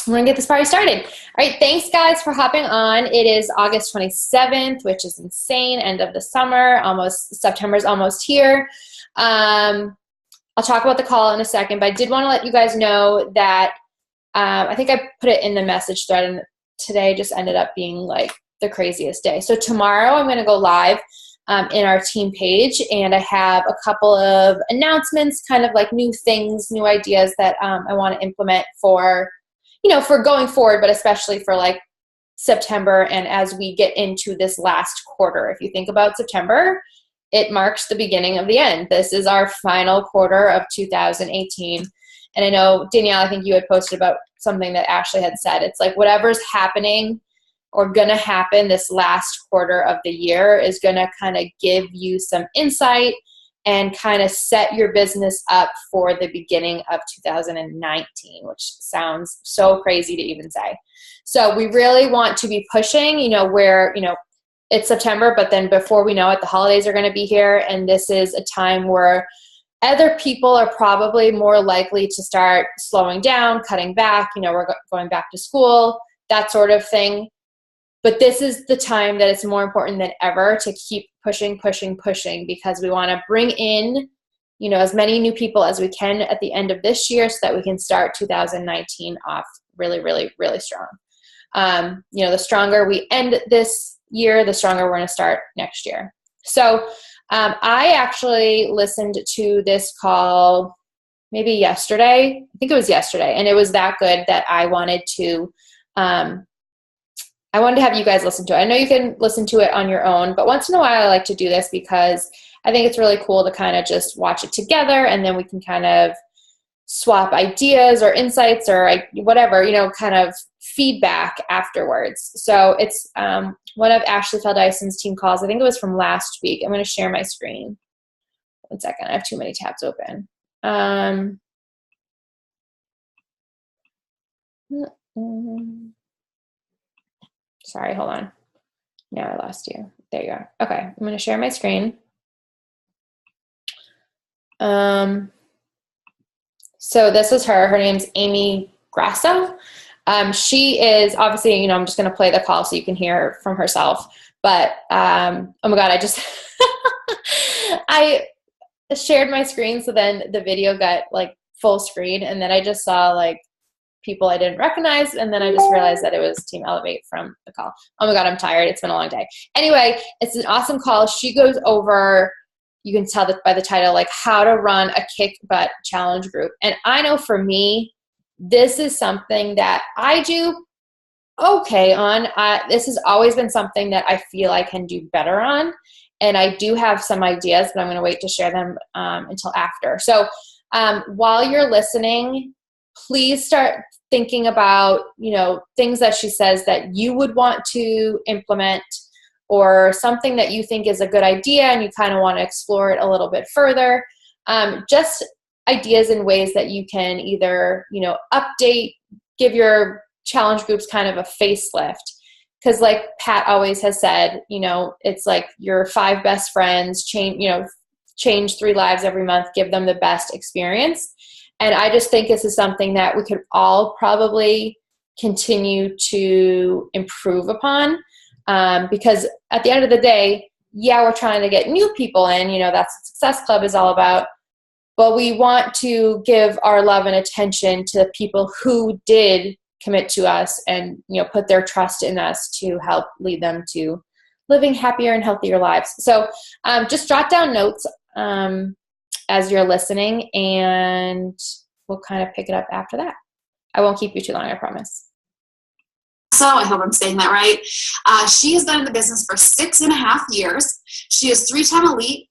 we're going to get this party started. All right, thanks guys for hopping on. It is August 27th, which is insane. End of the summer, September's almost here. I'll talk about the call in a second, but I did want to let you guys know that I think I put it in the message thread, and today just ended up being like the craziest day. So tomorrow I'm going to go live in our team page, and I have a couple of announcements, kind of like new things, new ideas that I want to implement for, for going forward, but especially for like September and as we get into this last quarter. If you think about September, it marks the beginning of the end. This is our final quarter of 2018. And I know, Danielle, I think you had posted about something that Ashley had said. It's like whatever's happening or going to happen this last quarter of the year is going to kind of give you some insight and kind of set your business up for the beginning of 2019, which sounds so crazy to even say. So we really want to be pushing, where, it's September, but then before we know it, the holidays are going to be here. And this is a time where other people are probably more likely to start slowing down, cutting back, we're going back to school, that sort of thing. But this is the time that it's more important than ever to keep pushing, because we want to bring in, as many new people as we can at the end of this year so that we can start 2019 off really, really, really strong. The stronger we end this year, the stronger we're going to start next year. So I actually listened to this call maybe yesterday. I think it was yesterday. And it was that good that I wanted to have you guys listen to it. I know you can listen to it on your own, but once in a while I like to do this because I think it's really cool to kind of just watch it together, and then we can kind of swap ideas or insights or whatever, kind of feedback afterwards. So it's one of Ashley Feldison's team calls. I think it was from last week. I'm going to share my screen. One second. I have too many tabs open. Sorry, hold on. Now I lost you. There you are. Okay, I'm going to share my screen. So this is her. Her name's Amy Grasso. She is obviously, I'm just going to play the call so you can hear from herself. But, oh my God, I shared my screen, so then the video got like full screen, and then I just saw like people I didn't recognize, and then I just realized that it was Team Elevate from the call. Oh my God, I'm tired. It's been a long day. Anyway, it's an awesome call. She goes over, you can tell that by the title, like how to run a kick butt challenge group. And I know for me, this is something that I do okay on. This has always been something that I feel I can do better on. And I do have some ideas, but I'm going to wait to share them until after. So while you're listening, please start thinking about, things that she says that you would want to implement, or something that you think is a good idea and you kind of want to explore it a little bit further. Just ideas and ways that you can either, update, give your challenge groups kind of a facelift. Because like Pat always has said, it's like your 5 best friends, change 3 lives every month, give them the best experience. And I just think this is something that we could all probably continue to improve upon. Because at the end of the day, we're trying to get new people in, that's what Success Club is all about. But we want to give our love and attention to the people who did commit to us and, put their trust in us to help lead them to living happier and healthier lives. So just jot down notes as you're listening, and we'll kind of pick it up after that. I won't keep you too long, I promise. So I hope I'm saying that right. She has been in the business for 6.5 years. She is 3-time elite.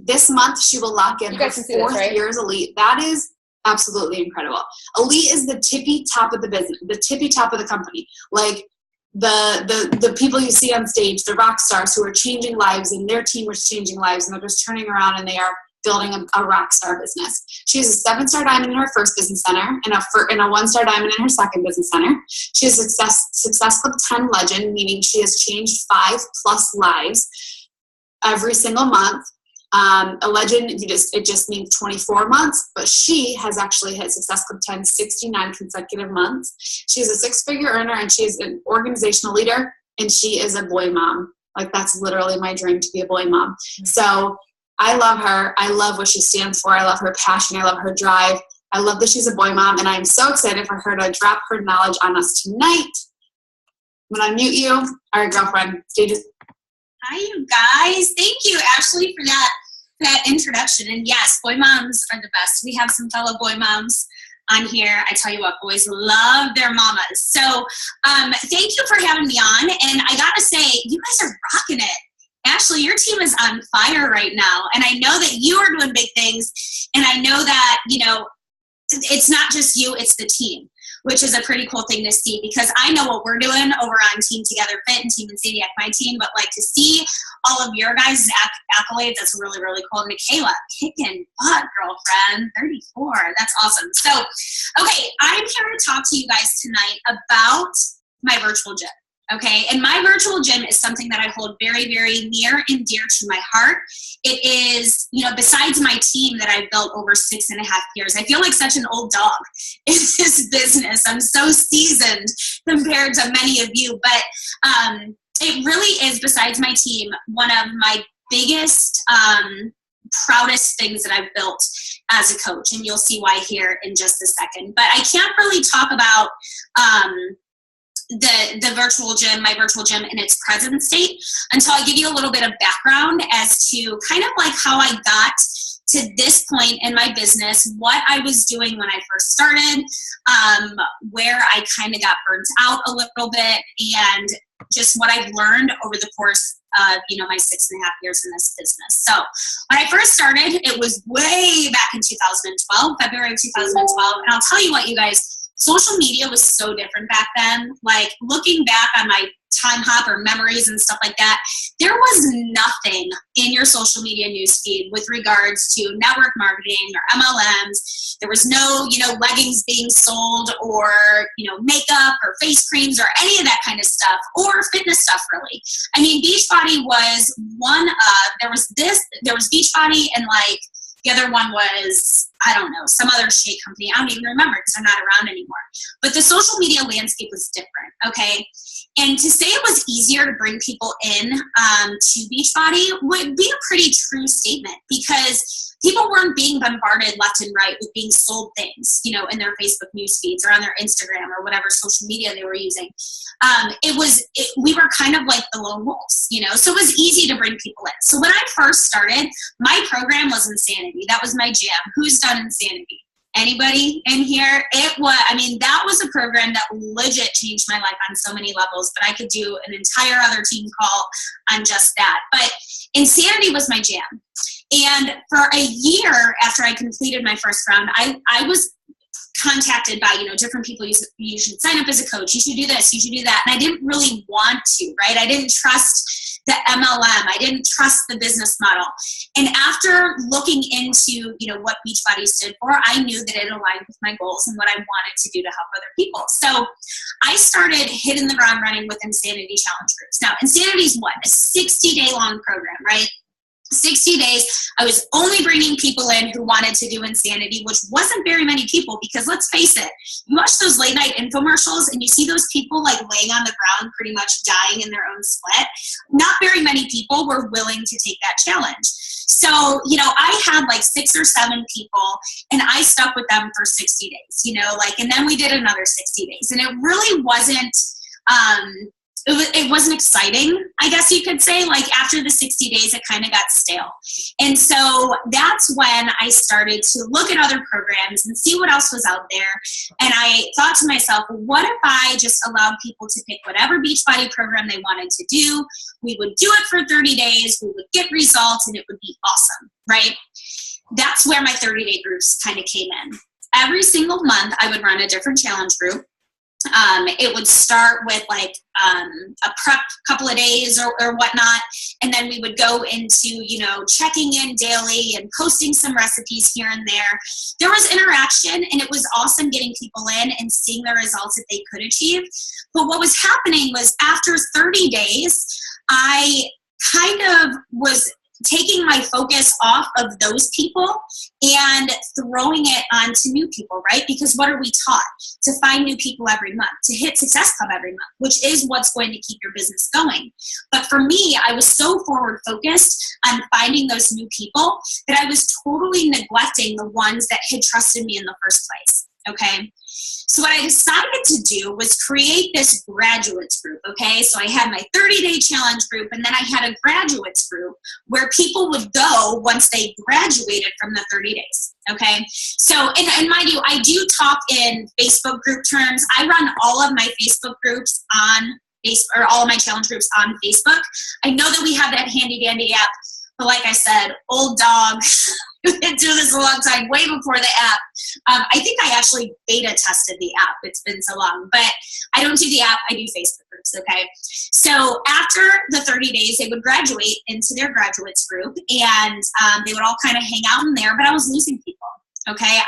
This month she will lock in her 4th year as elite. That is absolutely incredible. Elite is the tippy top of the business, the tippy top of the company. Like the people you see on stage, the rock stars who are changing lives, and their team was changing lives, and they're just turning around and they are building a rock star business. She has a 7-star diamond in her first business center and a 1-star diamond in her second business center. She is a Success Club 10 legend, meaning she has changed 5+ lives every single month. A legend, it just means 24 months, but she has actually had success with 69 consecutive months. She's a 6-figure earner, and she's an organizational leader, and she is a boy mom. Like, that's literally my dream, to be a boy mom. So I love her. I love what she stands for. I love her passion. I love her drive. I love that she's a boy mom, and I'm so excited for her to drop her knowledge on us tonight. I'm going to unmute you. All right, girlfriend, stage is. Hi, you guys. Thank you, Ashley, for that introduction. And yes, boy moms are the best. We have some fellow boy moms on here. I tell you what, boys love their mamas. So thank you for having me on. And I got to say, you guys are rocking it. Ashley, your team is on fire right now. And I know that you are doing big things. And I know that, it's not just you, it's the team, which is a pretty cool thing to see, because I know what we're doing over on Team Together Fit and Team Insaniac, my team, but like to see all of your guys' accolades, that's really, really cool. Michaela, kicking butt, girlfriend, 34, that's awesome. So, okay, I'm here to talk to you guys tonight about my virtual gym. Okay, and my virtual gym is something that I hold very, very near and dear to my heart. It is, besides my team that I've built over 6.5 years, I feel like such an old dog in this business. I'm so seasoned compared to many of you, but it really is, besides my team, one of my biggest, proudest things that I've built as a coach, and you'll see why here in just a second. But I can't really talk about the virtual gym, my virtual gym in its present state, until I give you a little bit of background as to kind of like how I got to this point in my business, what I was doing when I first started, where I kind of got burnt out a little bit, and just what I've learned over the course of, my 6.5 years in this business. So when I first started, it was way back in 2012, February 2012. And I'll tell you what, you guys, social media was so different back then. Like, looking back on my time hop or memories and stuff like that, there was nothing in your social media newsfeed with regards to network marketing or MLMs. There was no, leggings being sold, or, makeup or face creams or any of that kind of stuff, or fitness stuff, really. I mean, Beachbody was one of, there was Beachbody, and like, the other one was, I don't know, some other shake company. I don't even remember because I'm not around anymore. But the social media landscape was different, okay? And to say it was easier to bring people in to Beachbody would be a pretty true statement, because people weren't being bombarded left and right with being sold things, in their Facebook news feeds or on their Instagram or whatever social media they were using. We were kind of like the lone wolves, so it was easy to bring people in. So when I first started, my program was Insanity. That was my jam. Who's done Insanity? Anybody in here? That was a program that legit changed my life on so many levels, but I could do an entire other team call on just that. But Insanity was my jam. And for a year after I completed my first round, I was contacted by, different people. You should sign up as a coach. You should do this. You should do that. And I didn't really want to, right? I didn't trust the MLM. I didn't trust the business model. And after looking into, what Beachbody stood for, I knew that it aligned with my goals and what I wanted to do to help other people. So I started hitting the ground running with Insanity Challenge groups. Now, Insanity is what? A 60-day long program, right? 60 days, I was only bringing people in who wanted to do Insanity, which wasn't very many people, because let's face it, you watch those late night infomercials and you see those people like laying on the ground pretty much dying in their own sweat. Not very many people were willing to take that challenge. So, I had like 6 or 7 people, and I stuck with them for 60 days, and then we did another 60 days. And it really wasn't, it wasn't exciting, I guess you could say. Like, after the 60 days, it kind of got stale. And so that's when I started to look at other programs and see what else was out there. And I thought to myself, what if I just allowed people to pick whatever Beachbody program they wanted to do? We would do it for 30 days, we would get results, and it would be awesome, right? That's where my 30-day groups kind of came in. Every single month, I would run a different challenge group. It would start with like a prep couple of days or whatnot, and then we would go into, checking in daily and posting some recipes here and there. There was interaction, and it was awesome getting people in and seeing the results that they could achieve. But what was happening was, after 30 days, I kind of was taking my focus off of those people and throwing it onto new people, right? Because what are we taught? To find new people every month, to hit Success Club every month, which is what's going to keep your business going. But for me, I was so forward focused on finding those new people that I was totally neglecting the ones that had trusted me in the first place. Okay. So what I decided to do was create this graduates group. Okay. So I had my 30-day challenge group, and then I had a graduates group where people would go once they graduated from the 30 days. Okay. So, and mind you, I do talk in Facebook group terms. I run all of my Facebook groups on Facebook, or all of my challenge groups on Facebook. I know that we have that handy dandy app, but like I said, old dog. We've been doing this a long time, way before the app. I think I actually beta tested the app. It's been so long, but I don't do the app. I do Facebook groups, okay? So after the 30 days, they would graduate into their graduates group, and they would all kind of hang out in there, but I was losing people. Okay,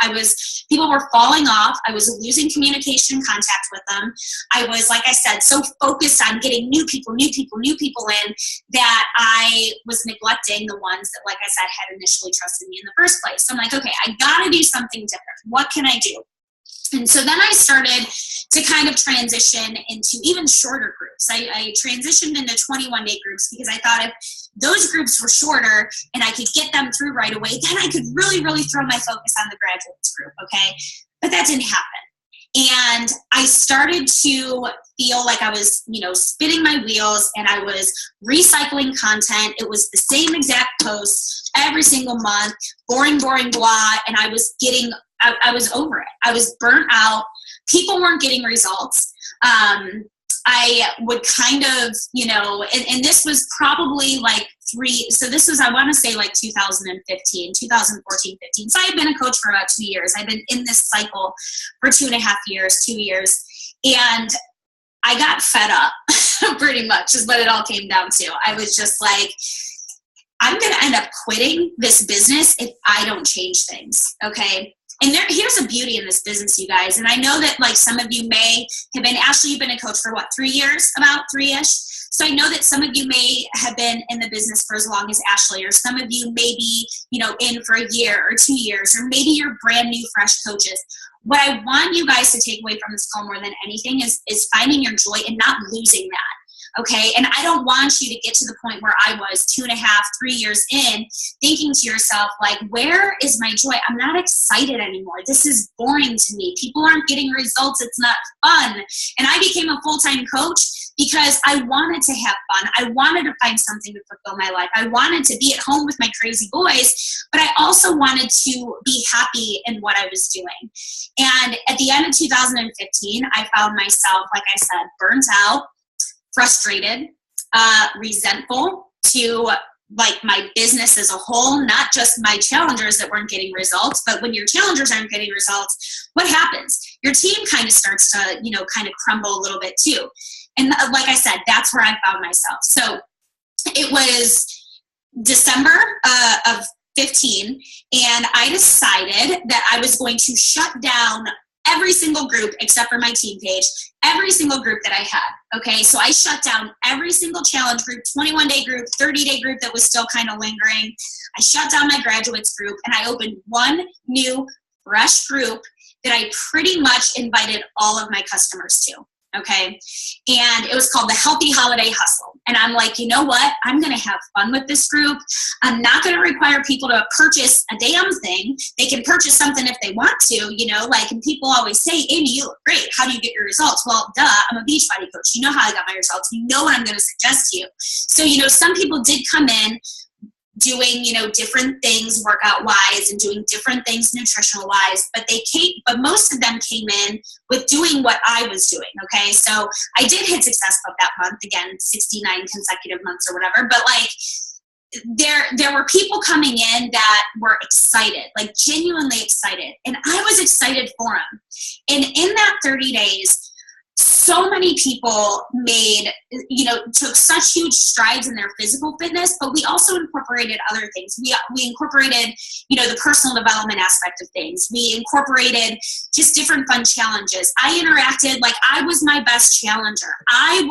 people were falling off. I was losing communication contact with them. I was, like I said, so focused on getting new people in that I was neglecting the ones that, like I said, had initially trusted me in the first place. So I'm like, okay, I gotta do something different. What can I do? And so then I started to kind of transition into even shorter groups. I transitioned into 21-day groups because I thought if those groups were shorter and I could get them through right away, then I could really, really throw my focus on the graduates group, okay? But that didn't happen. And I started to feel like I was, spinning my wheels, and I was recycling content. It was the same exact posts every single month, boring, blah, and I was over it. I was burnt out. People weren't getting results. I would kind of, and this was probably like I want to say like 2014, 15. So I had been a coach for about 2 years. I've been in this cycle for 2.5 years, 2 years. And I got fed up pretty much is what it all came down to. I was just like, I'm going to end up quitting this business if I don't change things. Okay. And here's a beauty in this business, you guys. And I know that like some of you may have been, Ashley, you've been a coach for what, 3 years, about 3-ish. So I know that some of you may have been in the business for as long as Ashley, or some of you may be, in for a year or 2 years, or maybe you're brand new, fresh coaches. What I want you guys to take away from this call more than anything is finding your joy and not losing that. Okay. And I don't want you to get to the point where I was 2.5, 3 years in, thinking to yourself, like, where is my joy? I'm not excited anymore. This is boring to me. People aren't getting results. It's not fun. And I became a full-time coach because I wanted to have fun. I wanted to find something to fulfill my life. I wanted to be at home with my crazy boys, but I also wanted to be happy in what I was doing. And at the end of 2015, I found myself, like I said, burnt out, frustrated, resentful to like my business as a whole, not just my challengers that weren't getting results, but when your challengers aren't getting results, what happens? Your team kind of starts to, kind of crumble a little bit too. And like I said, that's where I found myself. So it was December of 15, and I decided that I was going to shut down every single group except for my team page, every single group that I had. Okay, so I shut down every single challenge group, 21-day group, 30-day group that was still kind of lingering. I shut down my graduates group, and I opened one new, fresh group that I pretty much invited all of my customers to. Okay. And it was called the Healthy Holiday Hustle. And I'm like, you know what? I'm going to have fun with this group. I'm not going to require people to purchase a damn thing. They can purchase something if they want to, and people always say, Amy, you look great. How do you get your results? Well, duh, I'm a Beachbody coach. You know how I got my results. You know what I'm going to suggest to you. So, some people did come in doing, different things workout wise and doing different things nutritional wise, but most of them came in with doing what I was doing. Okay. So I did hit Success Club that month, again, 69 consecutive months or whatever, but like there were people coming in that were excited, like genuinely excited. And I was excited for them. And in that 30 days, so many people made, took such huge strides in their physical fitness, but we also incorporated other things. We incorporated, the personal development aspect of things. We incorporated just different fun challenges. I interacted like I was my best challenger. I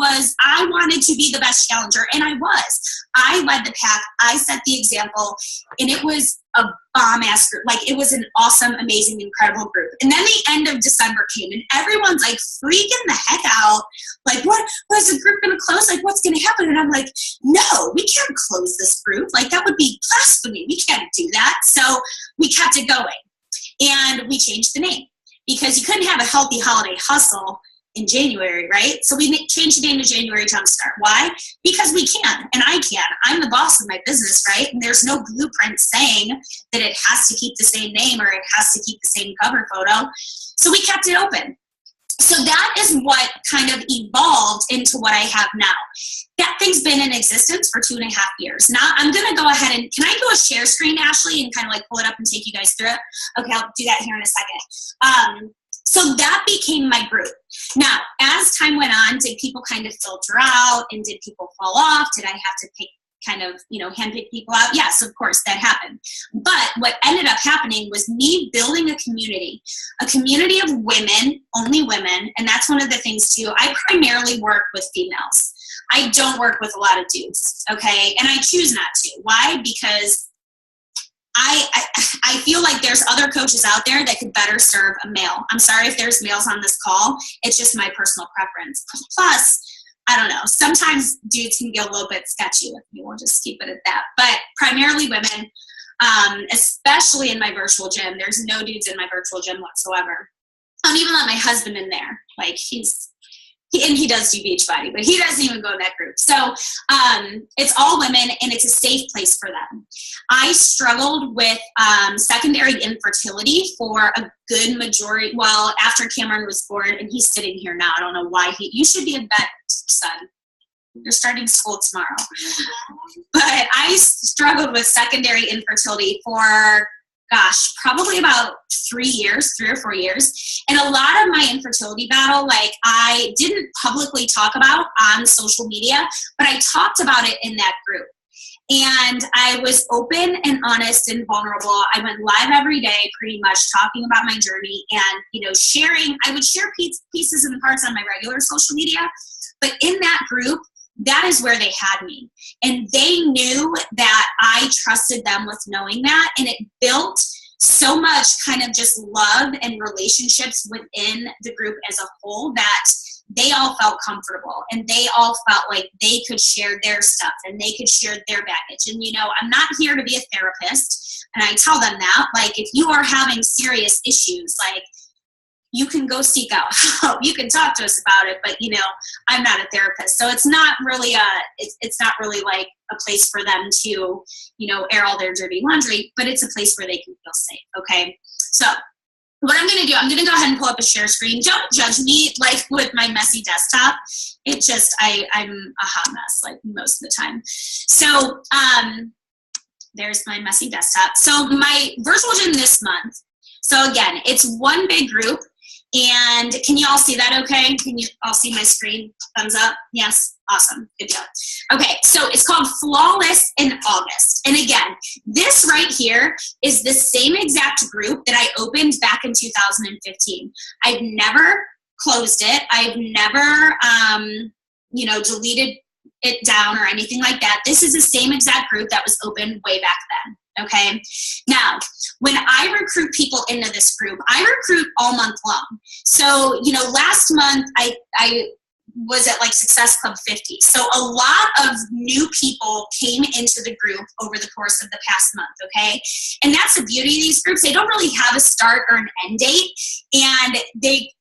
wanted to be the best challenger, and I was. I led the pack. I set the example, and it was a bomb-ass group. Like, it was an awesome, amazing, incredible group. And then the end of December came, and everyone's like freaking the heck out. Like, what is the group going to close? Like, what's going to happen? And I'm like, no, we can't close this group. Like, that would be blasphemy. We can't do that. So we kept it going, and we changed the name because you couldn't have a healthy holiday hustle in January, right? So we changed the name to January Jumpstart. Why? Because we can, and I can. I'm the boss of my business, right? And there's no blueprint saying that it has to keep the same name or it has to keep the same cover photo. So we kept it open. So that is what kind of evolved into what I have now. That thing's been in existence for 2.5 years. Now I'm going to go ahead and, can I do a share screen, Ashley, and kind of like pull it up and take you guys through it? Okay, I'll do that here in a second. So that became my group. Now, as time went on, did people kind of filter out, and did people fall off? Did I have to pick handpick people out? Yes, of course, that happened. But what ended up happening was me building a community of women, only women, and that's one of the things too. I primarily work with females. I don't work with a lot of dudes, okay? And I choose not to. Why? Because I feel like there's other coaches out there that could better serve a male. I'm sorry if there's males on this call. It's just my personal preference. Plus, I don't know, sometimes dudes can get a little bit sketchy with me. We'll just keep it at that. But primarily women, especially in my virtual gym. There's no dudes in my virtual gym whatsoever. I don't even let my husband in there. Like, he does do Beachbody, but he doesn't even go in that group. So it's all women, and it's a safe place for them. I struggled with secondary infertility for a good majority. Well, after Cameron was born, and he's sitting here now. I don't know why you should be in bed, son. You're starting school tomorrow. But I struggled with secondary infertility for, probably about 3 or 4 years. And a lot of my infertility battle, like, I didn't publicly talk about on social media, but I talked about it in that group. And I was open and honest and vulnerable. I went live every day, pretty much talking about my journey and, sharing. I would share pieces and parts on my regular social media, but in that group, that is where they had me. And they knew that I trusted them with knowing that. And it built so much kind of just love and relationships within the group as a whole that they all felt comfortable, and they all felt like they could share their stuff and they could share their baggage. And, I'm not here to be a therapist. And I tell them that, like, if you are having serious issues, like, you can go seek out help. You can talk to us about it, but I'm not a therapist, so it's not really it's not really like a place for them to air all their dirty laundry, but it's a place where they can feel safe. Okay, so what I'm gonna do, I'm gonna go ahead and pull up a share screen. Don't judge me like with my messy desktop. It just I'm a hot mess like most of the time. So there's my messy desktop. So my virtual gym this month. So again, it's one big group. And can you all see that okay? Can you all see my screen? Thumbs up? Yes? Awesome. Good job. Okay, so it's called Flawless in August. And again, this right here is the same exact group that I opened back in 2015. I've never closed it. I've never, deleted it down or anything like that. This is the same exact group that was open way back then. Okay. Now, when I recruit people into this group, I recruit all month long. So, last month I was at like Success Club 50. So a lot of new people came into the group over the course of the past month. Okay. And that's the beauty of these groups. They don't really have a start or an end date, and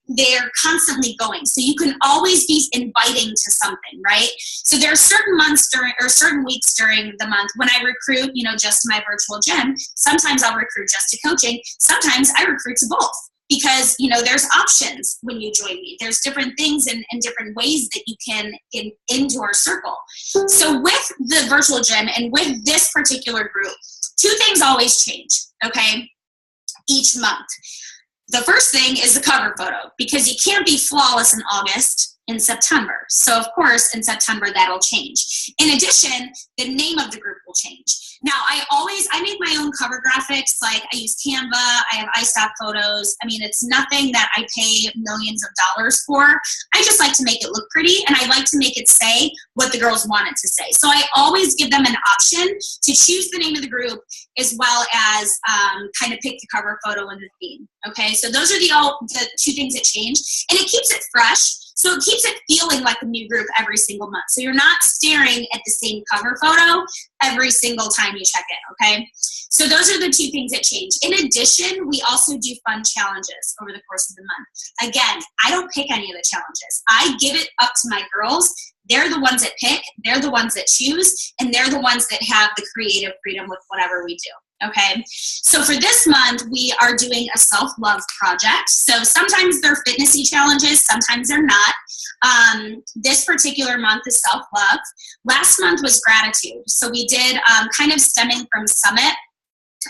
they're constantly going. So you can always be inviting to something, right? So there are certain months certain weeks during the month when I recruit, just to my virtual gym. Sometimes I'll recruit just to coaching. Sometimes I recruit to both. Because, there's options when you join me. There's different things and different ways that you can get into our circle. So with the virtual gym and with this particular group, two things always change, okay, each month. The first thing is the cover photo, because you can't be flawless in August in September. So of course, in September, that'll change. In addition, the name of the group will change. Now, I make my own cover graphics. Like, I use Canva, I have iStock photos. I mean, it's nothing that I pay millions of dollars for. I just like to make it look pretty, and I like to make it say what the girls want it to say. So I always give them an option to choose the name of the group, as well as kind of pick the cover photo and the theme. Okay, so those are the two things that change, and it keeps it fresh. So it keeps it feeling like a new group every single month. So you're not staring at the same cover photo every single time you check in, okay? So those are the two things that change. In addition, we also do fun challenges over the course of the month. Again, I don't pick any of the challenges. I give it up to my girls. They're the ones that pick, they're the ones that choose, and they're the ones that have the creative freedom with whatever we do. Okay, so for this month, we are doing a self-love project. So sometimes they're fitnessy challenges, sometimes they're not. This particular month is self-love. Last month was gratitude. So we did kind of stemming from Summit.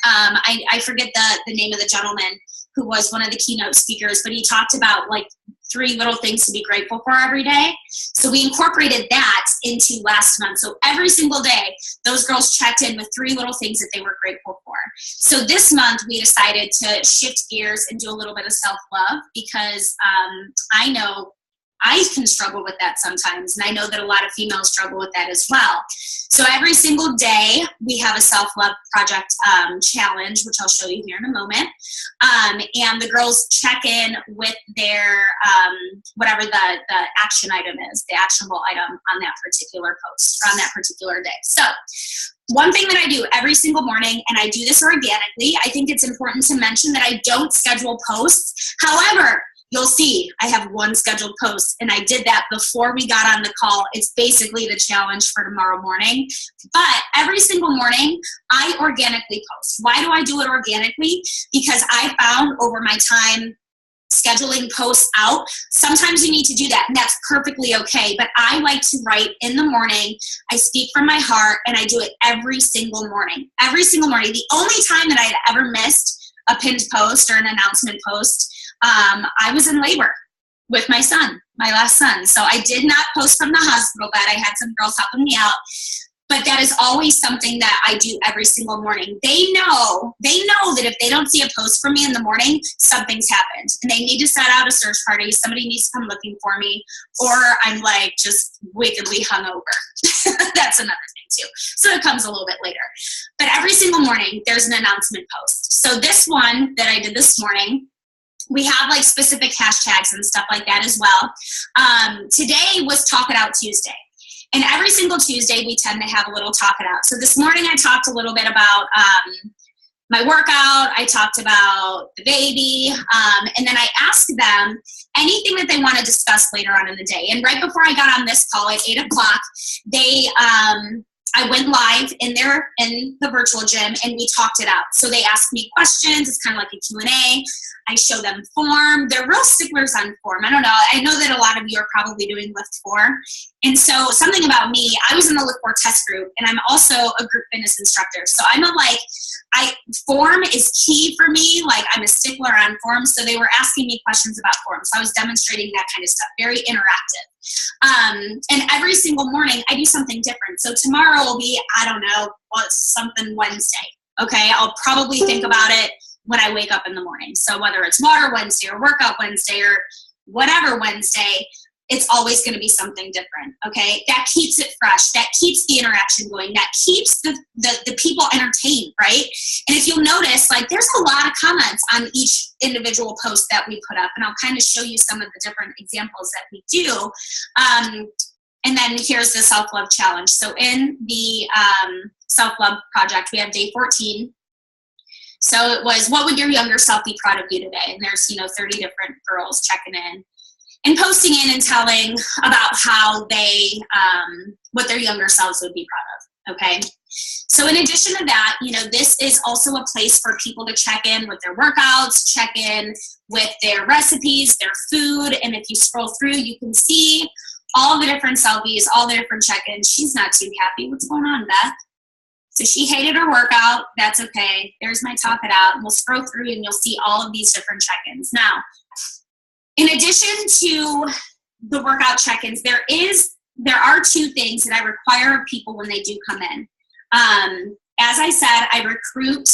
I forget the name of the gentleman who was one of the keynote speakers, but he talked about like 3 little things to be grateful for every day. So we incorporated that into last month. So every single day, those girls checked in with 3 little things that they were grateful for. So this month, we decided to shift gears and do a little bit of self-love, because I know I can struggle with that sometimes, and I know that a lot of females struggle with that as well. So every single day, we have a self-love project challenge, which I'll show you here in a moment. And the girls check in with their, whatever the action item is, the actionable item on that particular post, or on that particular day. So one thing that I do every single morning, and I do this organically, I think it's important to mention that I don't schedule posts. However, you'll see I have one scheduled post, and I did that before we got on the call. It's basically the challenge for tomorrow morning. But every single morning, I organically post. Why do I do it organically? Because I found over my time scheduling posts out, sometimes you need to do that, and that's perfectly okay. But I like to write in the morning. I speak from my heart, and I do it every single morning. Every single morning. The only time that I had ever missed a pinned post or an announcement post, I was in labor with my son, my last son. So I did not post from the hospital bed. I had some girls helping me out. But that is always something that I do every single morning. They know that if they don't see a post from me in the morning, something's happened. And they need to set out a search party. Somebody needs to come looking for me. Or I'm like just wickedly hungover. That's another thing too. So it comes a little bit later. But every single morning, there's an announcement post. So this one that I did this morning, we have like specific hashtags and stuff like that as well. Today was Talk It Out Tuesday. And every single Tuesday, we tend to have a little Talk It Out. So this morning, I talked a little bit about my workout. I talked about the baby. And then I asked them anything that they want to discuss later on in the day. And right before I got on this call at 8 o'clock, I went live in the virtual gym, and we talked it out. So they asked me questions. It's kind of like a Q&A. I show them form. They're real sticklers on form. I don't know. I know that a lot of you are probably doing Lift 4. And so something about me, I was in the Lift 4 test group, and I'm also a group fitness instructor. So form is key for me. Like, I'm a stickler on form. So they were asking me questions about form. So I was demonstrating that kind of stuff, very interactive. And every single morning I do something different. So tomorrow will be, I don't know, something Wednesday. Okay. I'll probably think about it when I wake up in the morning. So whether it's Water Wednesday or Workout Wednesday or whatever Wednesday, it's always going to be something different. Okay. That keeps it fresh. That keeps the interaction going. That keeps the people entertained, right? And if you'll notice, like, there's a lot of comments on each individual post that we put up, and I'll kind of show you some of the different examples that we do. And then here's the self-love challenge. So in the self-love project, we have day 14. So it was, what would your younger self be proud of you today? And there's, 30 different girls checking in and posting in and telling about how they, what their younger selves would be proud of, okay? So in addition to that, this is also a place for people to check in with their workouts, check in with their recipes, their food, and if you scroll through, you can see all the different selfies, all the different check-ins. She's not too happy. What's going on, Beth? So she hated her workout. That's okay. There's my Talk It Out. And we'll scroll through and you'll see all of these different check-ins. Now, in addition to the workout check-ins, there are two things that I require of people when they do come in. As I said, I recruit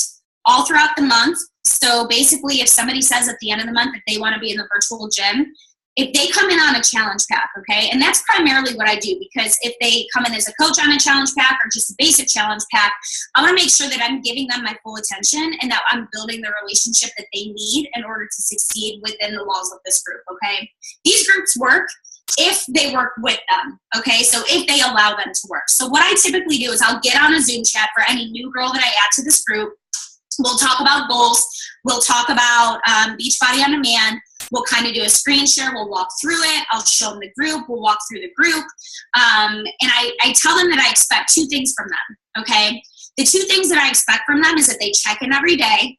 all throughout the month. So basically, if somebody says at the end of the month that they want to be in the virtual gym, if they come in on a challenge pack, okay, and that's primarily what I do, because if they come in as a coach on a challenge pack or just a basic challenge pack, I want to make sure that I'm giving them my full attention and that I'm building the relationship that they need in order to succeed within the walls of this group, okay? These groups work if they work with them, okay? So if they allow them to work. So what I typically do is I'll get on a Zoom chat for any new girl that I add to this group. We'll talk about goals. We'll talk about Beachbody on Demand. We'll kind of do a screen share. We'll walk through it. I'll show them the group. We'll walk through the group. And I tell them that I expect two things from them, okay? The two things that I expect from them is that they check in every day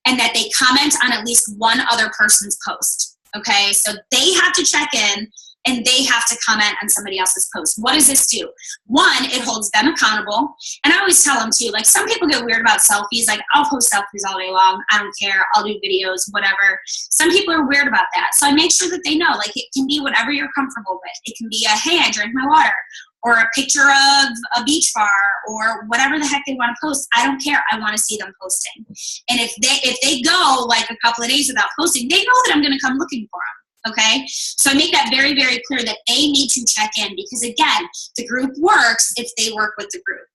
and that they comment on at least one other person's post, okay? So they have to check in and they have to comment on somebody else's post. What does this do? One, it holds them accountable. And I always tell them too, like some people get weird about selfies. Like I'll post selfies all day long. I don't care. I'll do videos, whatever. Some people are weird about that. So I make sure that they know, like it can be whatever you're comfortable with. It can be a, hey, I drank my water, or a picture of a beach bar, or whatever the heck they want to post. I don't care. I want to see them posting. And if they go like a couple of days without posting, they know that I'm going to come looking for them. Okay, so I make that very, very clear that they need to check in, because again, the group works if they work with the group.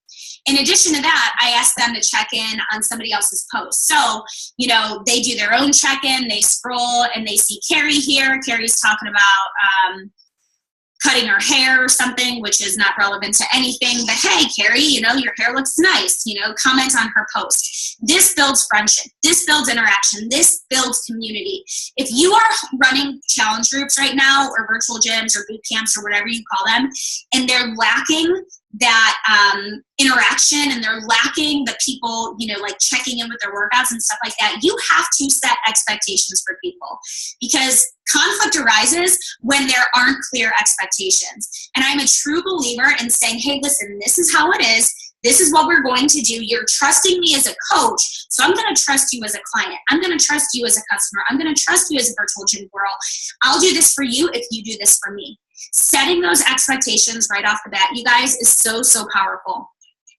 In addition to that, I ask them to check in on somebody else's post. So, you know, they do their own check-in, they scroll and they see Carrie here. Carrie's talking about cutting her hair or something, which is not relevant to anything, but hey, Carrie, you know, your hair looks nice, you know, comment on her post. This builds friendship. This builds interaction. This builds community. If you are running challenge groups right now, or virtual gyms or boot camps or whatever you call them, and they're lacking that interaction, and they're lacking the people, you know, like checking in with their workouts and stuff like that, you have to set expectations for people, because conflict arises when there aren't clear expectations. And I'm a true believer in saying, hey, listen, this is how it is. This is what we're going to do. You're trusting me as a coach, so I'm going to trust you as a client. I'm going to trust you as a customer. I'm going to trust you as a virtual gym girl. I'll do this for you if you do this for me. Setting those expectations right off the bat, you guys, is so, so powerful.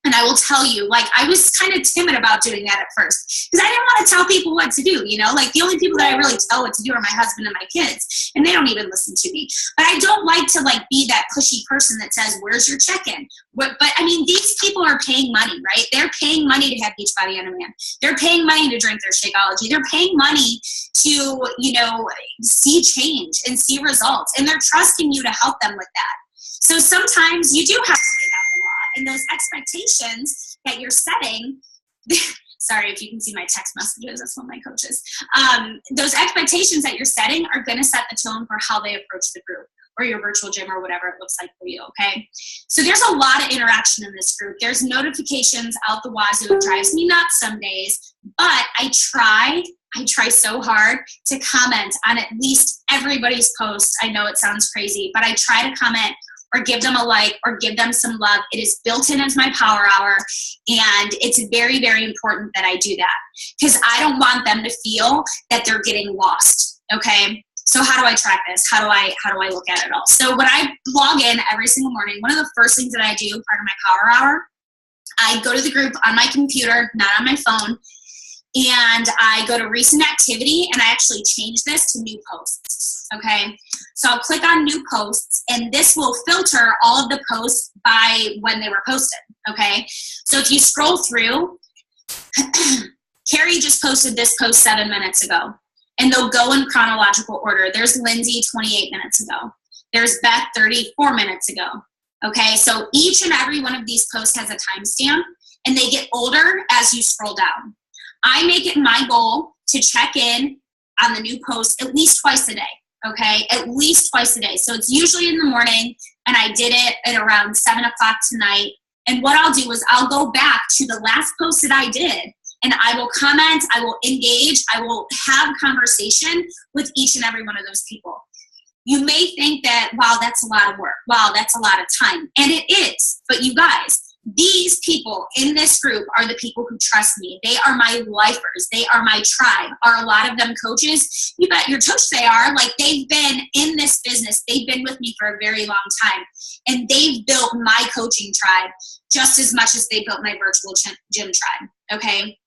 And I will tell you, like, I was kind of timid about doing that at first, because I didn't want to tell people what to do, you know? Like, the only people that I really tell what to do are my husband and my kids, and they don't even listen to me. But I don't like to, like, be that pushy person that says, where's your check-in? But, I mean, these people are paying money, right? They're paying money to have Beachbody on Demand. They're paying money to drink their Shakeology. They're paying money to, you know, see change and see results, and they're trusting you to help them with that. So sometimes you do have to take out the law, and those expectations that you're setting, sorry if you can see my text messages, that's one of my coaches. Those expectations that you're setting are going to set the tone for how they approach the group or your virtual gym or whatever it looks like for you, okay? So there's a lot of interaction in this group. There's notifications out the wazoo. It drives me nuts some days, but I try so hard to comment on at least everybody's posts. I know it sounds crazy, but I try to comment or give them a like, or give them some love. It is built in as my power hour, and it's very, very important that I do that, because I don't want them to feel that they're getting lost, okay? So how do I track this? How do I look at it all? So when I log in every single morning, one of the first things that I do, part of my power hour, I go to the group on my computer, not on my phone, and I go to recent activity, and I actually change this to new posts, okay? So I'll click on new posts, and this will filter all of the posts by when they were posted, okay? So if you scroll through, Carrie just posted this post 7 minutes ago, and they'll go in chronological order. There's Lindsay 28 minutes ago. There's Beth 34 minutes ago, okay? So each and every one of these posts has a timestamp, and they get older as you scroll down. I make it my goal to check in on the new post at least twice a day, okay? At least twice a day. So it's usually in the morning, and I did it at around 7 o'clock tonight. And what I'll do is I'll go back to the last post that I did, and I will comment, I will engage, I will have conversation with each and every one of those people. You may think that, wow, that's a lot of work. Wow, that's a lot of time. And it is. But you guys, these people in this group are the people who trust me. They are my lifers. They are my tribe. Are a lot of them coaches? You bet your toast they are. Like, they've been in this business. They've been with me for a very long time. And they've built my coaching tribe just as much as they built my virtual gym tribe, okay?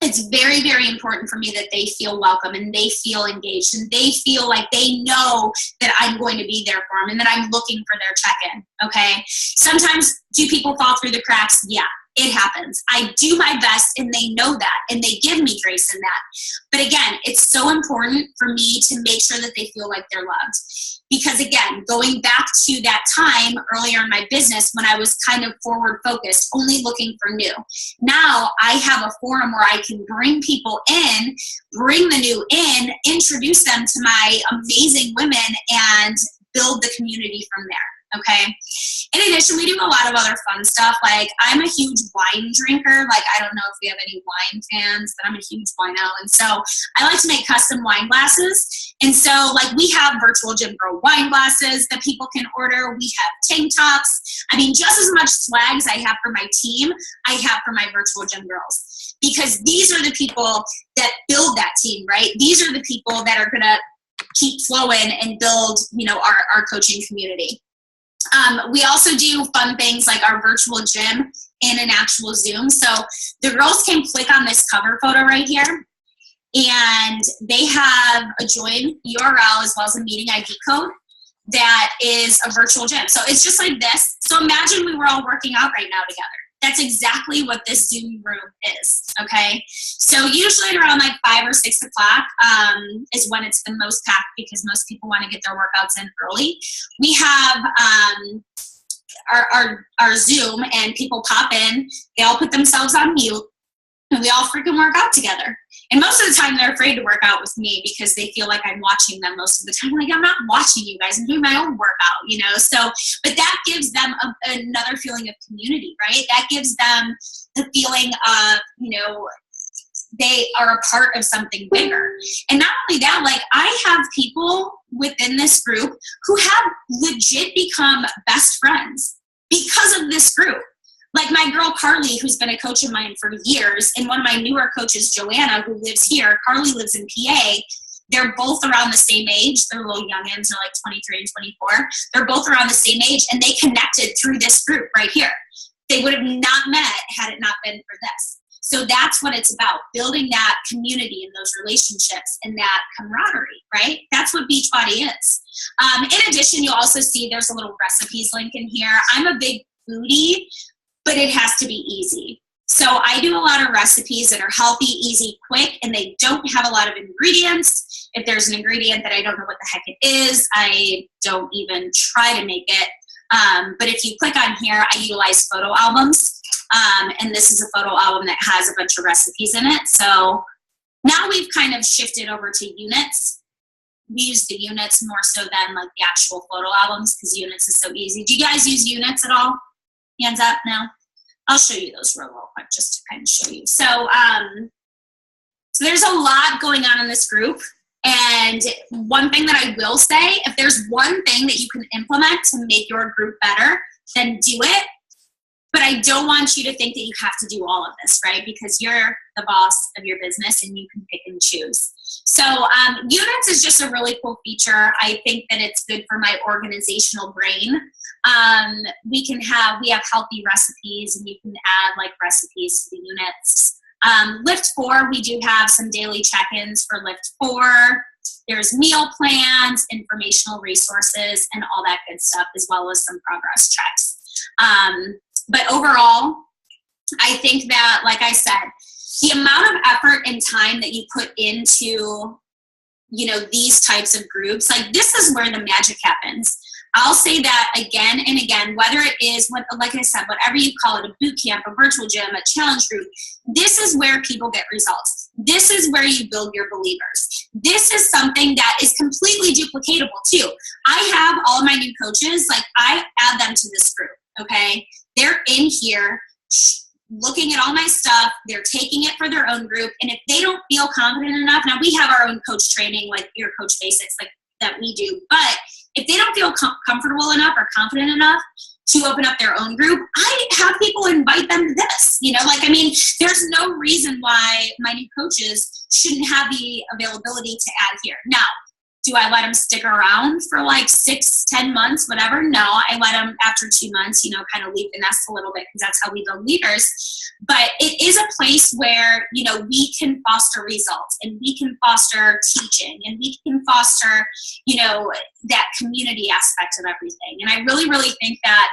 It's very, very important for me that they feel welcome and they feel engaged and they feel like they know that I'm going to be there for them and that I'm looking for their check-in, okay? Sometimes do people fall through the cracks? Yeah, it happens. I do my best and they know that and they give me grace in that. But again, it's so important for me to make sure that they feel like they're loved. Because again, going back to that time earlier in my business when I was kind of forward focused, only looking for new. Now I have a forum where I can bring people in, bring the new in, introduce them to my amazing women and build the community from there. Okay. In addition, we do a lot of other fun stuff. Like, I'm a huge wine drinker. Like, I don't know if we have any wine fans, but I'm a huge wino. And so I like to make custom wine glasses. And so, like, we have virtual gym girl wine glasses that people can order. We have tank tops. I mean, just as much swag as I have for my team, I have for my virtual gym girls. Because these are the people that build that team, right? These are the people that are going to keep flowing and build, you know, our coaching community. We also do fun things like our virtual gym in an actual Zoom. So the girls can click on this cover photo right here, and they have a join URL as well as a meeting ID code that is a virtual gym. So it's just like this. So imagine we were all working out right now together. That's exactly what this Zoom room is, okay? So usually around like 5 or 6 o'clock is when it's the most packed because most people want to get their workouts in early. We have our Zoom and people pop in, they all put themselves on mute, and we all freaking work out together. And most of the time they're afraid to work out with me because they feel like I'm watching them most of the time. Like, I'm not watching you guys, I'm doing my own workout, you know? So, but that gives them another feeling of community, right? That gives them the feeling of, you know, they are a part of something bigger. And not only that, like, I have people within this group who have legit become best friends because of this group. Like my girl Carly, who's been a coach of mine for years, and one of my newer coaches, Joanna, who lives here. Carly lives in PA. They're both around the same age. They're little youngins. They're like 23 and 24. They're both around the same age, and they connected through this group right here. They would have not met had it not been for this. So that's what it's about, building that community and those relationships and that camaraderie, right? That's what Beachbody is. In addition, you'll also see there's a little recipes link in here. I'm a big foodie, but it has to be easy. So I do a lot of recipes that are healthy, easy, quick, and they don't have a lot of ingredients. If there's an ingredient that I don't know what the heck it is, I don't even try to make it. But if you click on here, I utilize photo albums. And this is a photo album that has a bunch of recipes in it. So now we've kind of shifted over to units. We use the units more so than like the actual photo albums because units is so easy. Do you guys use units at all? Hands up now. I'll show you those real quick just to kind of show you. So, so there's a lot going on in this group. And one thing that I will say, if there's one thing that you can implement to make your group better, then do it. But I don't want you to think that you have to do all of this, right? Because you're the boss of your business and you can pick and choose. So units is just a really cool feature. I think that it's good for my organizational brain. We have healthy recipes and you can add like recipes to the units. Lift 4, we do have some daily check-ins for Lift 4. There's meal plans, informational resources, and all that good stuff, as well as some progress checks. But overall, I think that, like I said, the amount of effort and time that you put into, you know, these types of groups, like this is where the magic happens. I'll say that again and again, whether it is, like I said, whatever you call it, a boot camp, a virtual gym, a challenge group, this is where people get results. This is where you build your believers. This is something that is completely duplicatable too. I have all of my new coaches, like I add them to this group, okay? They're in here looking at all my stuff. They're taking it for their own group. And if they don't feel confident enough, now we have our own coach training, like your coach basics, like that we do. But if they don't feel comfortable enough or confident enough, to open up their own group, I have people invite them to this. There's no reason why my new coaches shouldn't have the availability to add here. Now, do I let them stick around for like 6-10 months, whatever? No, I let them after 2 months, kind of leave the nest a little bit, because that's how we build leaders. But it is a place where, we can foster results, and we can foster teaching, and we can foster, that community aspect of everything. And I really, really think that,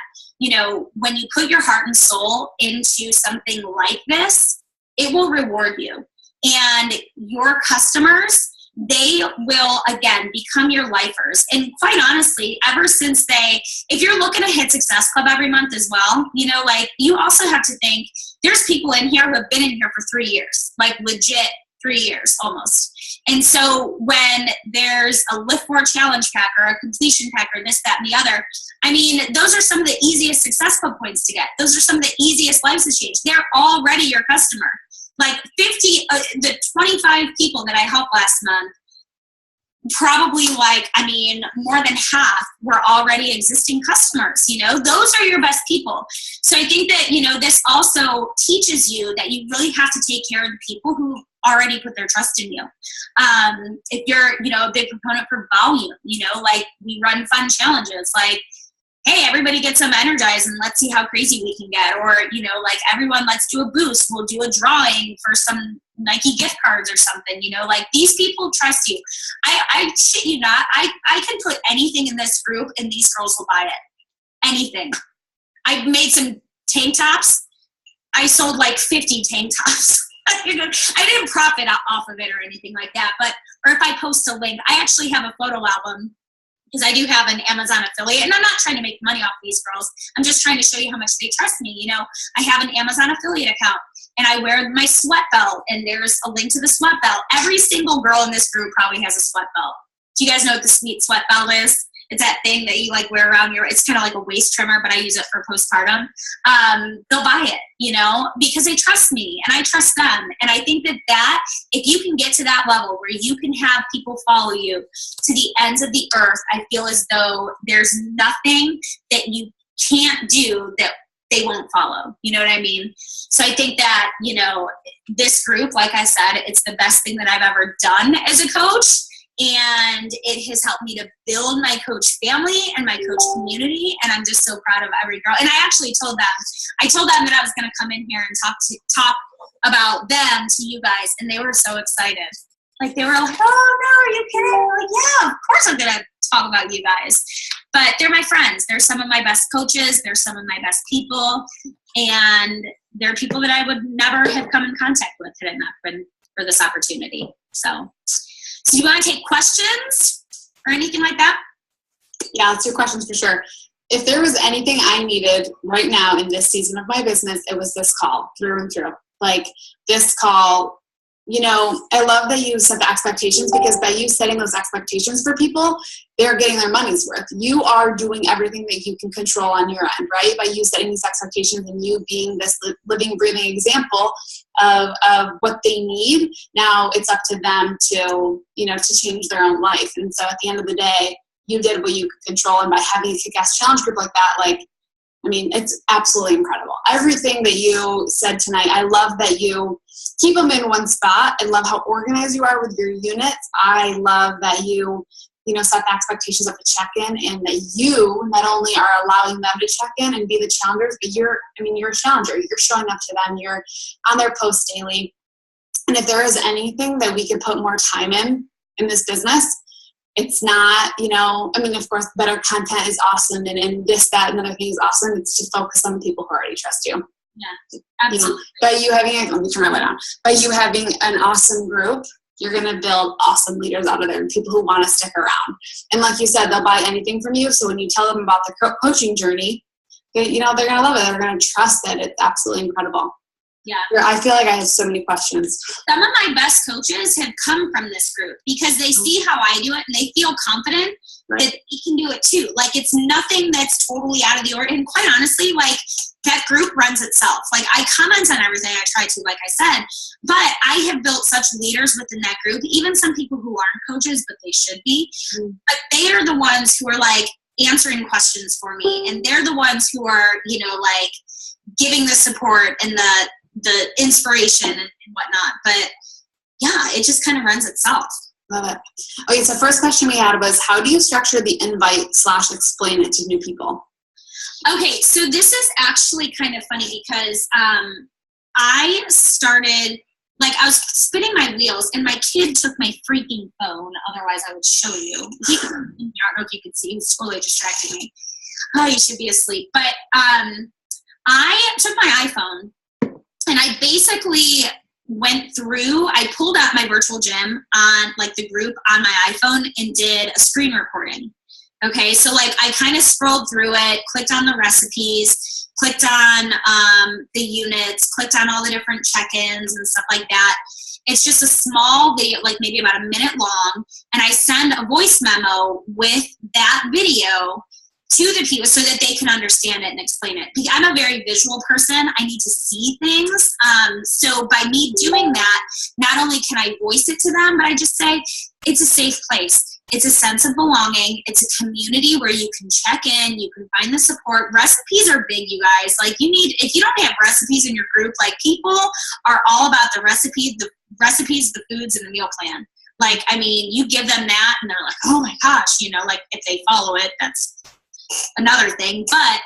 when you put your heart and soul into something like this, it will reward you. And your customers, they will, again, become your lifers. And quite honestly, ever since if you're looking to hit Success Club every month as well, you also have to think, there's people in here who have been in here for 3 years, like legit 3 years almost. And so when there's a Lift 4 challenge pack or a completion pack or this, that, and the other, those are some of the easiest Success Club points to get. Those are some of the easiest lives to change. They're already your customer. Like the 25 people that I helped last month, probably more than half were already existing customers. Those are your best people. So I think that, this also teaches you that you really have to take care of the people who already put their trust in you. If you're, a big proponent for volume, we run fun challenges, like, hey, everybody get some energized and let's see how crazy we can get. Or, everyone, let's do a boost. We'll do a drawing for some Nike gift cards or something, these people trust you. I shit you not. I can put anything in this group and these girls will buy it. Anything. I made some tank tops. I sold like 50 tank tops. I didn't profit off of it or anything like that. Or if I post a link, I actually have a photo album, because I do have an Amazon affiliate, and I'm not trying to make money off these girls. I'm just trying to show you how much they trust me. I have an Amazon affiliate account, and I wear my sweat belt, and there's a link to the sweat belt. Every single girl in this group probably has a sweat belt. Do you guys know what the sweet sweat belt is? It's that thing that you wear around it's kind of like a waist trimmer, but I use it for postpartum. They'll buy it, because they trust me and I trust them. And I think that if you can get to that level where you can have people follow you to the ends of the earth, I feel as though there's nothing that you can't do that they won't follow. You know what I mean? So I think that, this group, like I said, it's the best thing that I've ever done as a coach. And it has helped me to build my coach family and my coach community. And I'm just so proud of every girl. And I actually told them that I was going to come in here and talk about them to you guys. And they were so excited. They were like, oh no, are you kidding? I'm like, yeah, of course I'm going to talk about you guys. But they're my friends. They're some of my best coaches. They're some of my best people. And they're people that I would never have come in contact with had it not been for this opportunity. So do you want to take questions or anything like that? Yeah, let's do questions for sure. If there was anything I needed right now in this season of my business, it was this call through and through. This call, I love that you set the expectations, because by you setting those expectations for people, they're getting their money's worth. You are doing everything that you can control on your end, right? By you setting these expectations and you being this living, breathing example of what they need. Now it's up to them to, to change their own life. And so at the end of the day, you did what you could control. And by having a kick-ass challenge group like that, it's absolutely incredible. Everything that you said tonight, I love that you keep them in one spot. I love how organized you are with your units. I love that you set the expectations of the check-in, and that you not only are allowing them to check in and be the challengers, but you're a challenger. You're showing up to them. You're on their posts daily. And if there is anything that we could put more time in this business, it's not, of course, better content is awesome, and this, that, and other thing is awesome. It's to focus on the people who already trust you. Yeah, absolutely. By you having, let me turn my light on. By you having an awesome group, you're going to build awesome leaders out of there, and people who want to stick around. And like you said, they'll buy anything from you. So when you tell them about the coaching journey, they're going to love it. They're going to trust it. It's absolutely incredible. Yeah. I feel like I have so many questions. Some of my best coaches have come from this group because they see how I do it and they feel confident that they can do it too. It's nothing that's totally out of the ordinary. And quite honestly, that group runs itself. I comment on everything I try to, like I said, but I have built such leaders within that group, even some people who aren't coaches, but they should be. But they are the ones who are answering questions for me, and they're the ones who are, you know, like giving the support and the inspiration and whatnot. But yeah, it just kind of runs itself. Love it. Okay, so first question we had was, how do you structure the invite / explain it to new people? Okay, so this is actually kind of funny because I started, like, I was spinning my wheels and my kid took my freaking phone. Otherwise, I would show you. I don't know if you could see. He was totally distracting me. Oh, you should be asleep. But I took my iPhone and I basically went through, I pulled out my virtual gym on, like, the group on my iPhone and did a screen recording. Okay, so, like, I kind of scrolled through it, clicked on the recipes, clicked on the units, clicked on all the different check-ins and stuff like that. It's just a small video, like maybe about a minute long, and I send a voice memo with that video to the people so that they can understand it and explain it. Because I'm a very visual person. I need to see things. So by me doing that, not only can I voice it to them, but I just say, it's a safe place. It's a sense of belonging. It's a community where you can check in, you can find the support. Recipes are big, you guys. Like, you need, if you don't have recipes in your group, like, people are all about the recipes, the foods, and the meal plan. Like, I mean, you give them that and they're like, oh my gosh, you know, like, if they follow it, that's another thing. But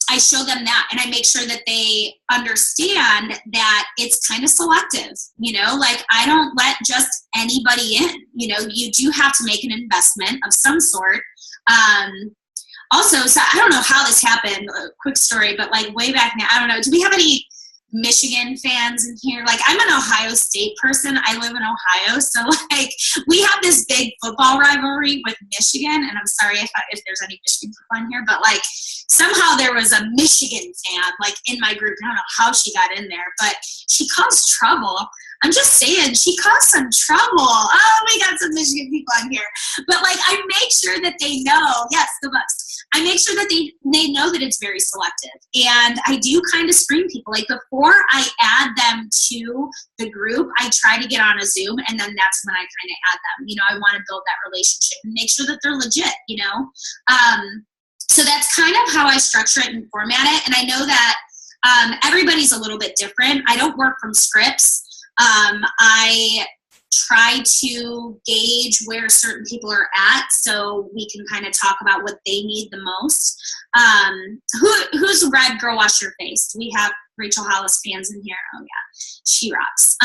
I show them that, and I make sure that they understand that it's kind of selective, you know, like, I don't let just anybody in, you know, you do have to make an investment of some sort. Also, so I don't know how this happened, quick story, but, like, way back now, I don't know, do we have any Michigan fans in here? Like, I'm an Ohio State person. I live in Ohio. So, like, we have this big football rivalry with Michigan. And I'm sorry if there's any Michigan people in here, but, like, somehow there was a Michigan fan, like, in my group. I don't know how she got in there, but she caused trouble. I'm just saying, she caused some trouble. Oh, we got some Michigan people on here. But, like, I make sure that they know, yes, the Bucks. I make sure that they know that it's very selective. And I do kind of screen people. Like, before I add them to the group, I try to get on a Zoom, and then that's when I kind of add them. You know, I want to build that relationship and make sure that they're legit, you know? So that's kind of how I structure it and format it. And I know that everybody's a little bit different. I don't work from scripts. I try to gauge where certain people are at so we can kind of talk about what they need the most. Who's read Girl Wash Your Face? We have Rachel Hollis fans in here. Oh yeah, she rocks.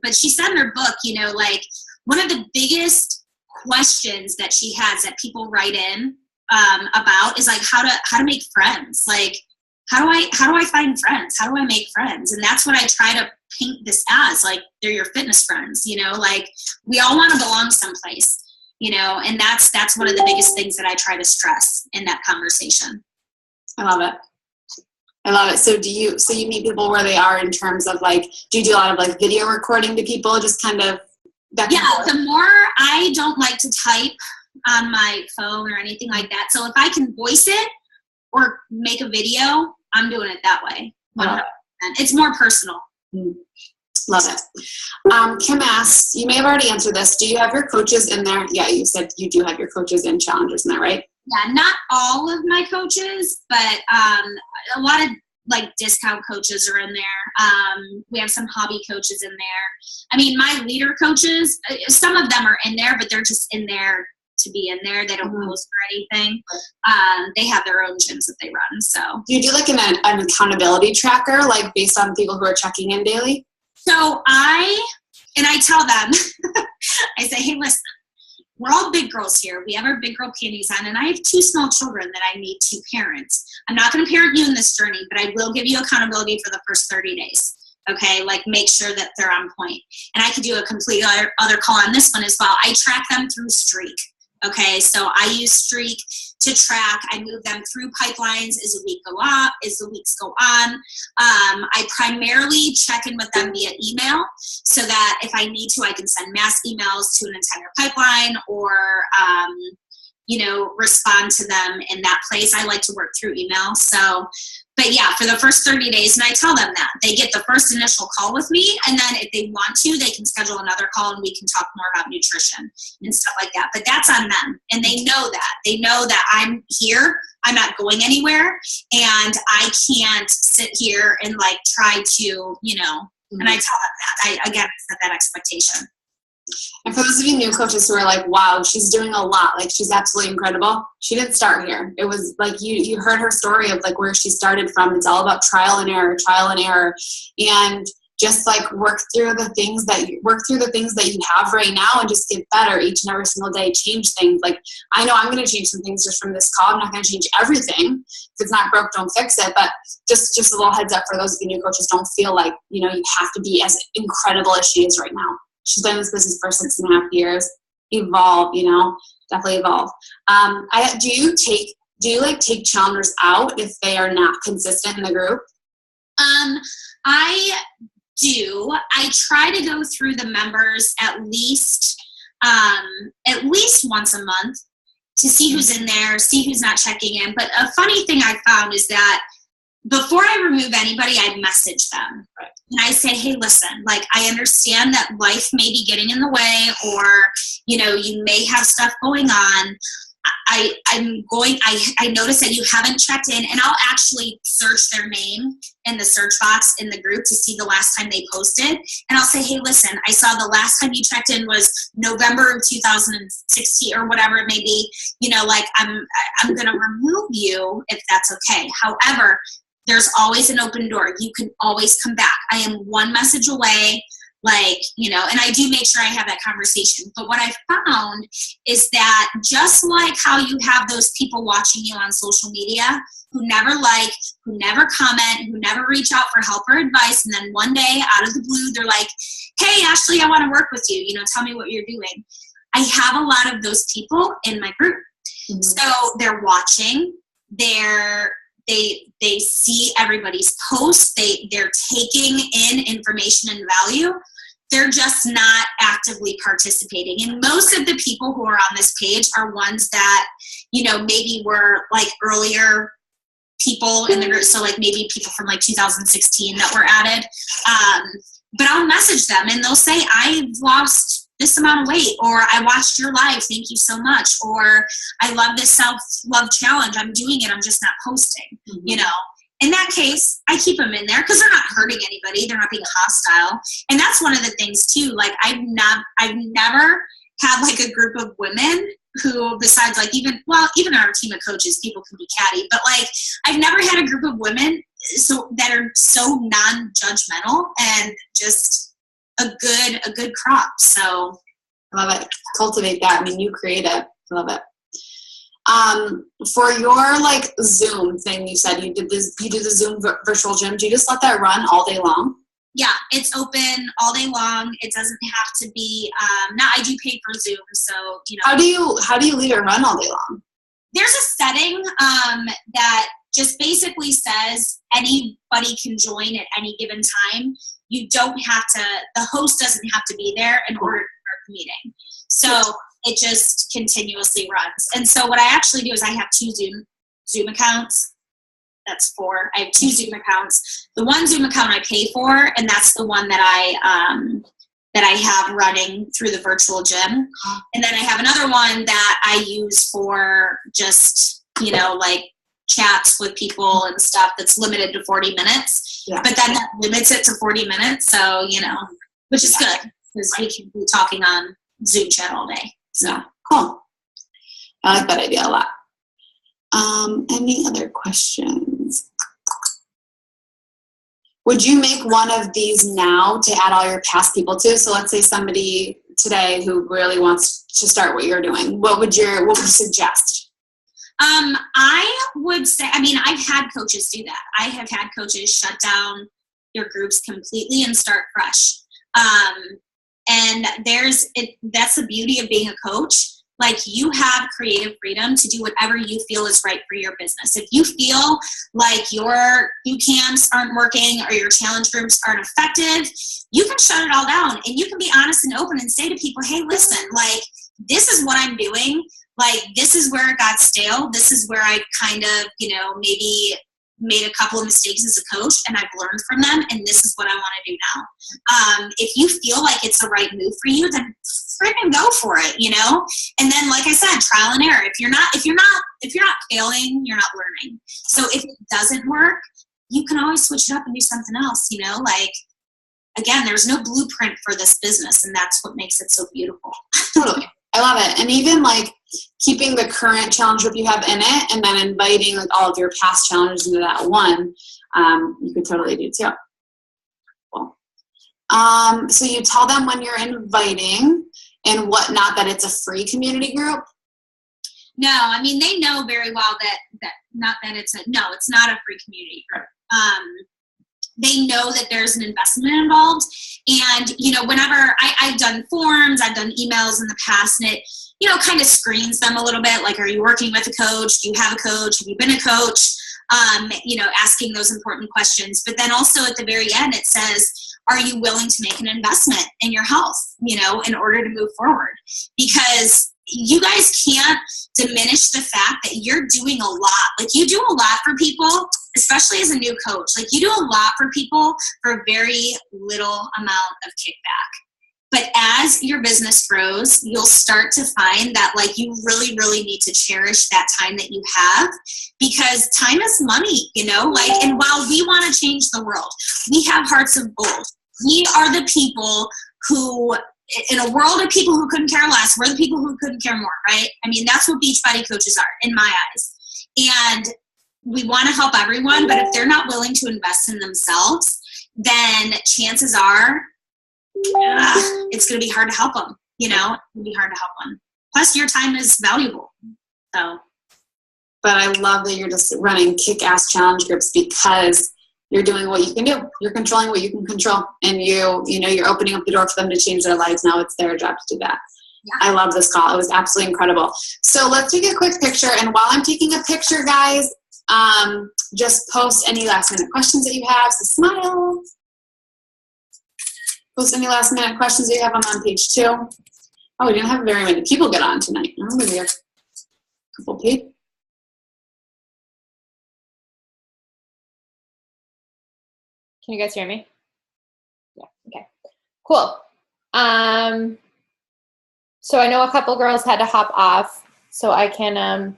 But she said in her book, you know, like, one of the biggest questions that she has that people write in about is, like, how to make friends. Like, how do I find friends? How do I make friends? And that's what I try to paint this as, like, they're your fitness friends, you know, like, we all want to belong someplace, you know, and that's one of the biggest things that I try to stress in that conversation. I love it. So you meet people where they are in terms of, like, do you do a lot of, like, video recording to people, just kind of back and forth? The more, I don't like to type on my phone or anything like that. So if I can voice it or make a video, I'm doing it that way. 100%. It's more personal. Love it. Kim asks, you may have already answered this. Do you have your coaches in there? Yeah, you said you do have your coaches in Challengers, isn't that right? Yeah, not all of my coaches, but a lot of, like, discount coaches are in there. We have some hobby coaches in there. I mean, my leader coaches, some of them are in there, but they're just in there to be in there. They don't post or anything. They have their own gyms that they run. So do you do, like, an accountability tracker, like, based on people who are checking in daily? So I tell them, I say, hey, listen, we're all big girls here. We have our big girl panties on, and I have 2 small children that I need to parent. I'm not going to parent you in this journey, but I will give you accountability for the first 30 days. Okay, like, make sure that they're on point. And I could do a complete other call on this one as well. I track them through Streak. Okay, so I use Streak to track. I move them through pipelines as the weeks go on. I primarily check in with them via email so that if I need to, I can send mass emails to an entire pipeline or, you know, respond to them in that place. I like to work through email. So, but But yeah, for the first 30 days, and I tell them that they get the first initial call with me, and then if they want to, they can schedule another call and we can talk more about nutrition and stuff like that. But that's on them, and they know that. They know that I'm here, I'm not going anywhere, and I can't sit here and like try to, and I tell them that. I set that expectation. And for those of you new coaches who are like, wow, she's doing a lot, like she's absolutely incredible. She didn't start here. It was like you heard her story of like where she started from. It's all about trial and error, and just like work through the things that you have right now and just get better each and every single day. Change things. Like I know I'm going to change some things just from this call. I'm not going to change everything. If it's not broke, don't fix it. But just a little heads up for those of you new coaches, don't feel like you have to be as incredible as she is right now. She's been in this business for 6.5 years. Evolve, definitely evolve. Do you take challengers out if they are not consistent in the group? I do. I try to go through the members at least once a month to see who's in there, see who's not checking in. But a funny thing I found is that before I remove anybody, I'd message them. Right. And I say, hey, listen, like I understand that life may be getting in the way, or, you may have stuff going on. I notice that you haven't checked in, and I'll actually search their name in the search box in the group to see the last time they posted. And I'll say, hey, listen, I saw the last time you checked in was November of 2016 or whatever it may be. I'm going to remove you if that's okay. However, there's always an open door. You can always come back. I am one message away, and I do make sure I have that conversation. But what I found is that just like how you have those people watching you on social media who never like, who never comment, who never reach out for help or advice, and then one day out of the blue, they're like, hey, Ashley, I want to work with you. Tell me what you're doing. I have a lot of those people in my group. Mm-hmm. So they're watching, they see everybody's posts. They're taking in information and value. They're just not actively participating. And most of the people who are on this page are ones that, maybe were like earlier people in the group. So like maybe people from like 2016 that were added. But I'll message them and they'll say, I've lost this amount of weight, or I watched your live, thank you so much, or I love this self-love challenge, I'm doing it, I'm just not posting. Mm-hmm. In that case, I keep them in there because they're not hurting anybody, they're not being hostile. And that's one of the things too, like I've never had like a group of women who, besides like even our team of coaches, people can be catty, but like I've never had a group of women that are so non-judgmental and just a good crop. So I love it. Cultivate that. I mean, you create it. I love it. For your like Zoom thing, you said you do the Zoom virtual gym. Do you just let that run all day long? Yeah, it's open all day long. It doesn't have to be. Now I do pay for Zoom, so How do you leave it run all day long? There's a setting that just basically says anybody can join at any given time. You don't have to, the host doesn't have to be there in order to start the meeting. So it just continuously runs. And so what I actually do is I have 2 Zoom accounts. That's 4. I have 2 Zoom accounts. The one Zoom account I pay for, and that's the one that I have running through the virtual gym. And then I have another one that I use for just, like chats with people and stuff that's limited to 40 minutes. Yeah. But then that limits it to 40 minutes. So, which is good because we can be talking on Zoom chat all day. So yeah, cool. I like that idea a lot. Any other questions? Would you make one of these now to add all your past people to? So let's say somebody today who really wants to start what you're doing. What would you suggest? I would say, I've had coaches do that. I have had coaches shut down their groups completely and start fresh. And that's the beauty of being a coach. Like you have creative freedom to do whatever you feel is right for your business. If you feel like your boot camps aren't working or your challenge groups aren't effective, you can shut it all down and you can be honest and open and say to people, hey, listen, like this is what I'm doing. Like, this is where it got stale. This is where I kind of, maybe made a couple of mistakes as a coach, and I've learned from them, and this is what I want to do now. If you feel like it's the right move for you, then freaking go for it, you know? And then, like I said, trial and error. If you're not failing, you're not learning. So if it doesn't work, you can always switch it up and do something else, you know? Like, again, there's no blueprint for this business, and that's what makes it so beautiful. Totally. I love it. And even like keeping the current challenge group you have in it and then inviting like all of your past challenges into that one, you could totally do too. Cool. So you tell them when you're inviting and whatnot that it's a free community group? No, I mean, they know very well that it's not a free community group. They know that there's an investment involved. And, you know, whenever I've done forms, I've done emails in the past, and it, you know, kind of screens them a little bit. Like, are you working with a coach? Do you have a coach? Have you been a coach? You know, asking those important questions. But then also at the very end, it says, are you willing to make an investment in your health, you know, in order to move forward? Because you guys can't diminish the fact that you're doing a lot. Like, you do a lot for people, especially as a new coach. Like, you do a lot for people for very little amount of kickback. But as your business grows, you'll start to find that, like, you really, really need to cherish that time that you have, because time is money, you know? Like, and while we want to change the world, we have hearts of gold. We are the people who, in a world of people who couldn't care less, we're the people who couldn't care more, right? I mean, that's what Beachbody coaches are, in my eyes. And we want to help everyone, but if they're not willing to invest in themselves, then chances are it's going to be hard to help them, you know? It's going to be hard to help them. Plus, your time is valuable. So. But I love that you're just running kick-ass challenge groups, because you're doing what you can do. You're controlling what you can control. And you know, you're opening up the door for them to change their lives. Now it's their job to do that. Yeah. I love this call. It was absolutely incredible. So let's take a quick picture. And while I'm taking a picture, guys, just post any last minute questions that you have. So smile. Post any last minute questions that you have. I'm on page 2. Oh, we didn't have very many people get on tonight. Oh, maybe a couple people. Can you guys hear me? Yeah, okay. Cool. So I know a couple girls had to hop off, so I can,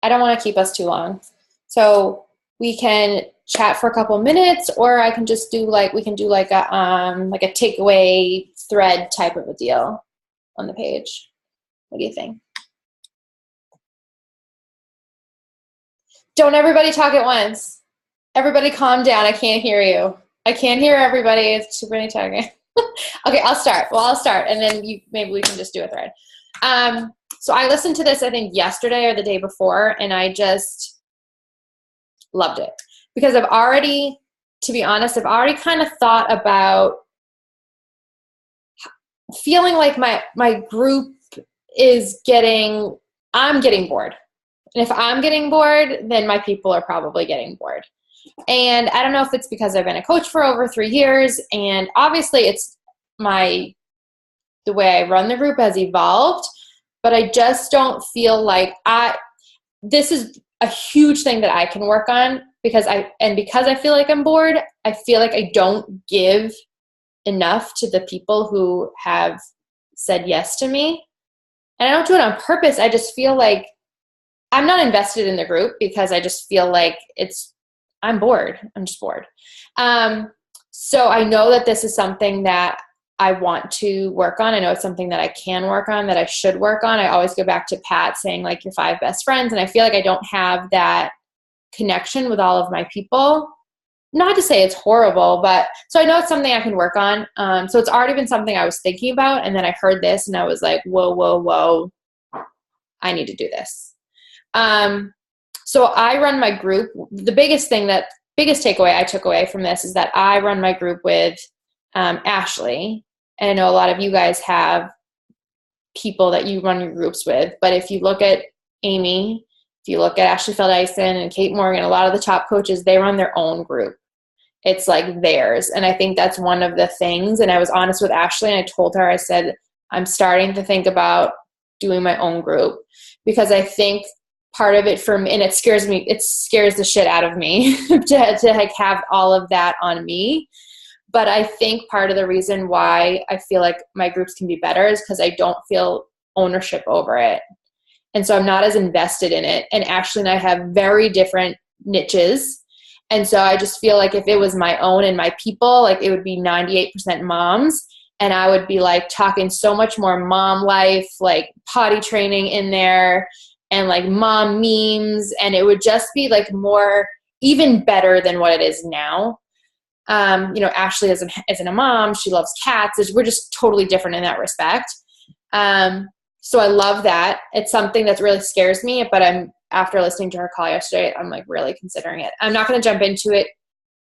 I don't want to keep us too long. So we can chat for a couple minutes, or I can just do we can do like a takeaway thread type of a deal on the page. What do you think? Don't everybody talk at once. Everybody calm down. I can't hear you. I can't hear everybody. It's too many talking. Okay, I'll start. Well, I'll start, and then maybe we can just do a thread. So I listened to this, I think, yesterday or the day before, and I just loved it. Because to be honest, I've already kind of thought about feeling like my group I'm getting bored. And if I'm getting bored, then my people are probably getting bored. And I don't know if it's because I've been a coach for over 3 years, and obviously it's the way I run the group has evolved, but I just don't feel like this is a huge thing that I can work on, because I feel like I'm bored, I feel like I don't give enough to the people who have said yes to me. And I don't do it on purpose. I just feel like I'm not invested in the group, because I just feel like I'm bored. I'm just bored. So I know that this is something that I want to work on. I know it's something that I can work on, that I should work on. I always go back to Pat saying, like, your 5 best friends. And I feel like I don't have that connection with all of my people. Not to say it's horrible, but so I know it's something I can work on. So it's already been something I was thinking about. And then I heard this and I was like, whoa, I need to do this. So I run my group. The biggest takeaway I took away from this is that I run my group with Ashley. And I know a lot of you guys have people that you run your groups with. But if you look at Amy, if you look at Ashley Feld-Eisen and Kate Morgan, a lot of the top coaches, they run their own group. It's like theirs. And I think that's one of the things. And I was honest with Ashley, and I told her, I said, I'm starting to think about doing my own group, because I think part of it for me, and it scares the shit out of me to like have all of that on me. But I think part of the reason why I feel like my groups can be better is because I don't feel ownership over it. And so I'm not as invested in it. And Ashley and I have very different niches. And so I just feel like if it was my own and my people, like it would be 98% moms. And I would be like talking so much more mom life, like potty training in there and like mom memes. And it would just be like more, even better than what it is now. Ashley isn't a mom. She loves cats. We're just totally different in that respect. So I love that. It's something that really scares me, but after listening to her call yesterday, I'm like really considering it. I'm not going to jump into it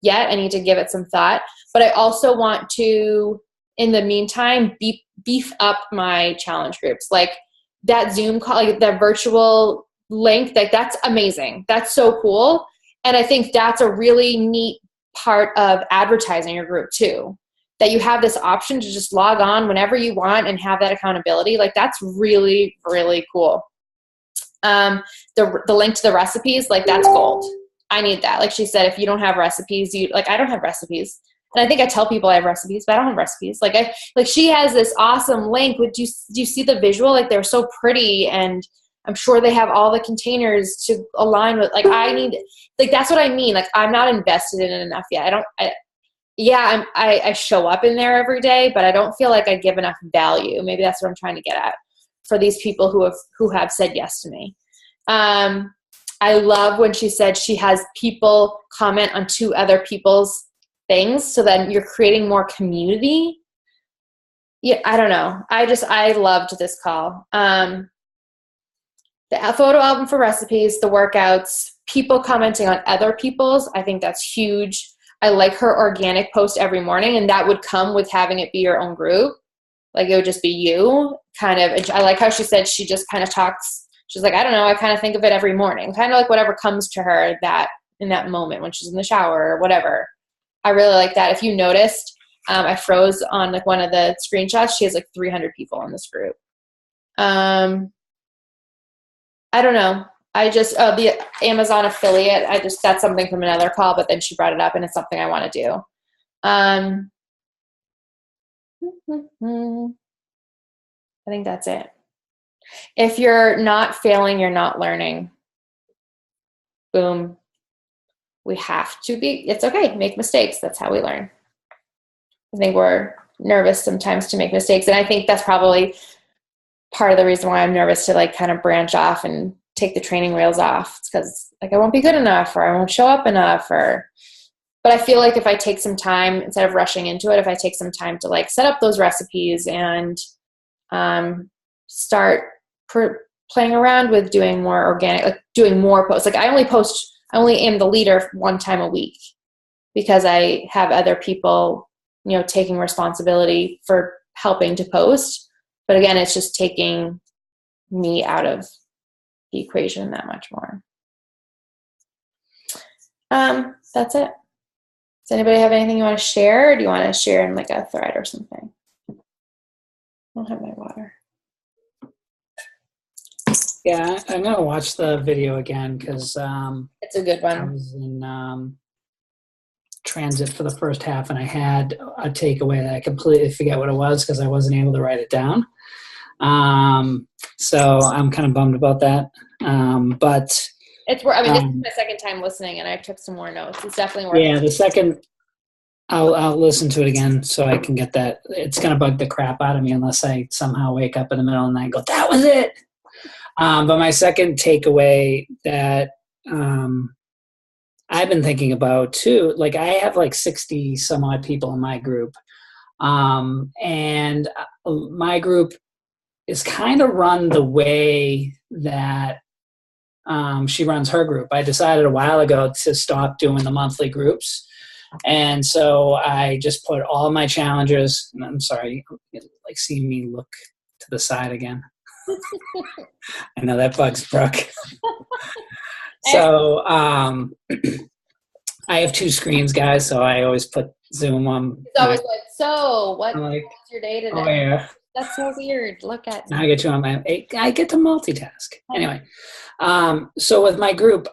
yet. I need to give it some thought, but I also want to, in the meantime, beef up my challenge groups. Like that Zoom call, like that virtual link, like that's amazing. That's so cool. And I think that's a really neat part of advertising your group too, that you have this option to just log on whenever you want and have that accountability. Like that's really, really cool. The link to the recipes, like that's gold. I need that. Like she said, if you don't have recipes, I don't have recipes. And I think I tell people I have recipes, but I don't have recipes. She has this awesome link. Do you see the visual? Like they're so pretty, and I'm sure they have all the containers to align with, that's what I mean. Like I'm not invested in it enough yet. I show up in there every day, but I don't feel like I give enough value. Maybe that's what I'm trying to get at for these people who have said yes to me. I love when she said she has people comment on 2 other people's things, so then you're creating more community. Yeah, I don't know. I loved this call. The photo album for recipes, the workouts, people commenting on other people's, I think that's huge. I like her organic post every morning, and that would come with having it be your own group. Like it would just be you kind of. I like how she said she just kind of talks. She's like, I don't know, I kind of think of it every morning, kind of like whatever comes to her in that moment when she's in the shower or whatever. I really like that. If you noticed, I froze on like one of the screenshots. She has like 300 people in this group. I don't know. The Amazon affiliate, that's something from another call, but then she brought it up and it's something I want to do. I think that's it. If you're not failing, you're not learning. Boom. We have to it's okay. Make mistakes. That's how we learn. I think we're nervous sometimes to make mistakes. And I think that's probably part of the reason why I'm nervous to like kind of branch off and take the training wheels off. It's because like I won't be good enough, or I won't show up enough, but I feel like if I take some time, instead of rushing into it, if I take some time to like set up those recipes and start playing around with doing more organic, like doing more posts. Like I only am the leader 1 time a week because I have other people, taking responsibility for helping to post. But again, it's just taking me out of the equation that much more. That's it. Does anybody have anything you want to share? Or do you want to share in like a thread or something? I don't have my water. Yeah, I'm going to watch the video again because it's a good one. I was in transit for the first half, and I had a takeaway that I completely forget what it was because I wasn't able to write it down. So I'm kind of bummed about that. But it's worth. I mean, this is my second time listening, and I took some more notes. It's definitely worth. Yeah, the second I'll listen to it again so I can get that. It's going to bug the crap out of me unless I somehow wake up in the middle of the night and go, that was it. But my second takeaway that I've been thinking about too, like I have like 60 some odd people in my group. And my group is kind of run the way that she runs her group. I decided a while ago to stop doing the monthly groups. And so I just put all my challenges, and I'm sorry, like seeing me look to the side again. I know that bugs Brooke. So I have 2 screens, guys, so I always put Zoom on. It's always like, so what's your day today? Oh, yeah. That's so weird. Look at me. I get you on I get to multitask. Anyway, so with my group,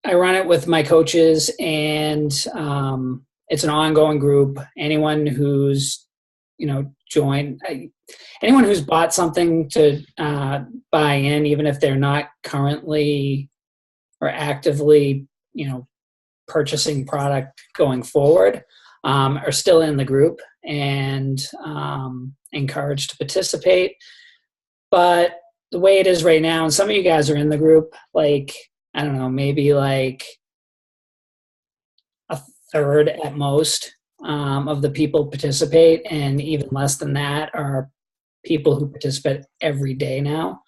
I run it with my coaches, and it's an ongoing group. Anyone who's, joined, anyone who's bought something to buy in, even if they're not currently or actively, purchasing product going forward, are still in the group and encouraged to participate. But the way it is right now, and some of you guys are in the group, like, I don't know, maybe like a third at most of the people participate, and even less than that are people who participate every day now.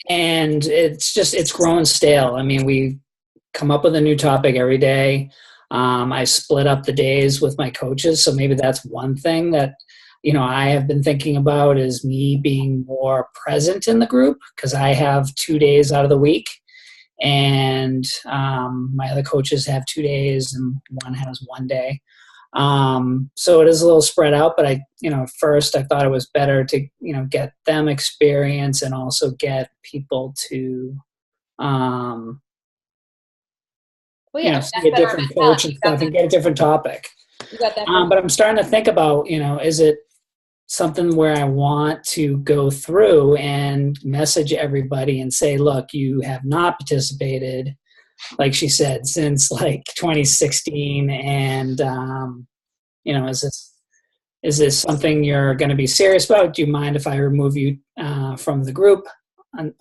And it's growing stale. I mean, we come up with a new topic every day. I split up the days with my coaches, so maybe that's one thing that I have been thinking about, is me being more present in the group, because I have 2 days out of the week, and my other coaches have 2 days, and one has 1 day. So it is a little spread out, but first I thought it was better to, get them experience and also get people to, see a different coach and stuff and get a different topic. But I'm starting to think about, is it something where I want to go through and message everybody and say, look, you have not participated, like she said, since like 2016. And, is this something you're going to be serious about? Do you mind if I remove you from the group?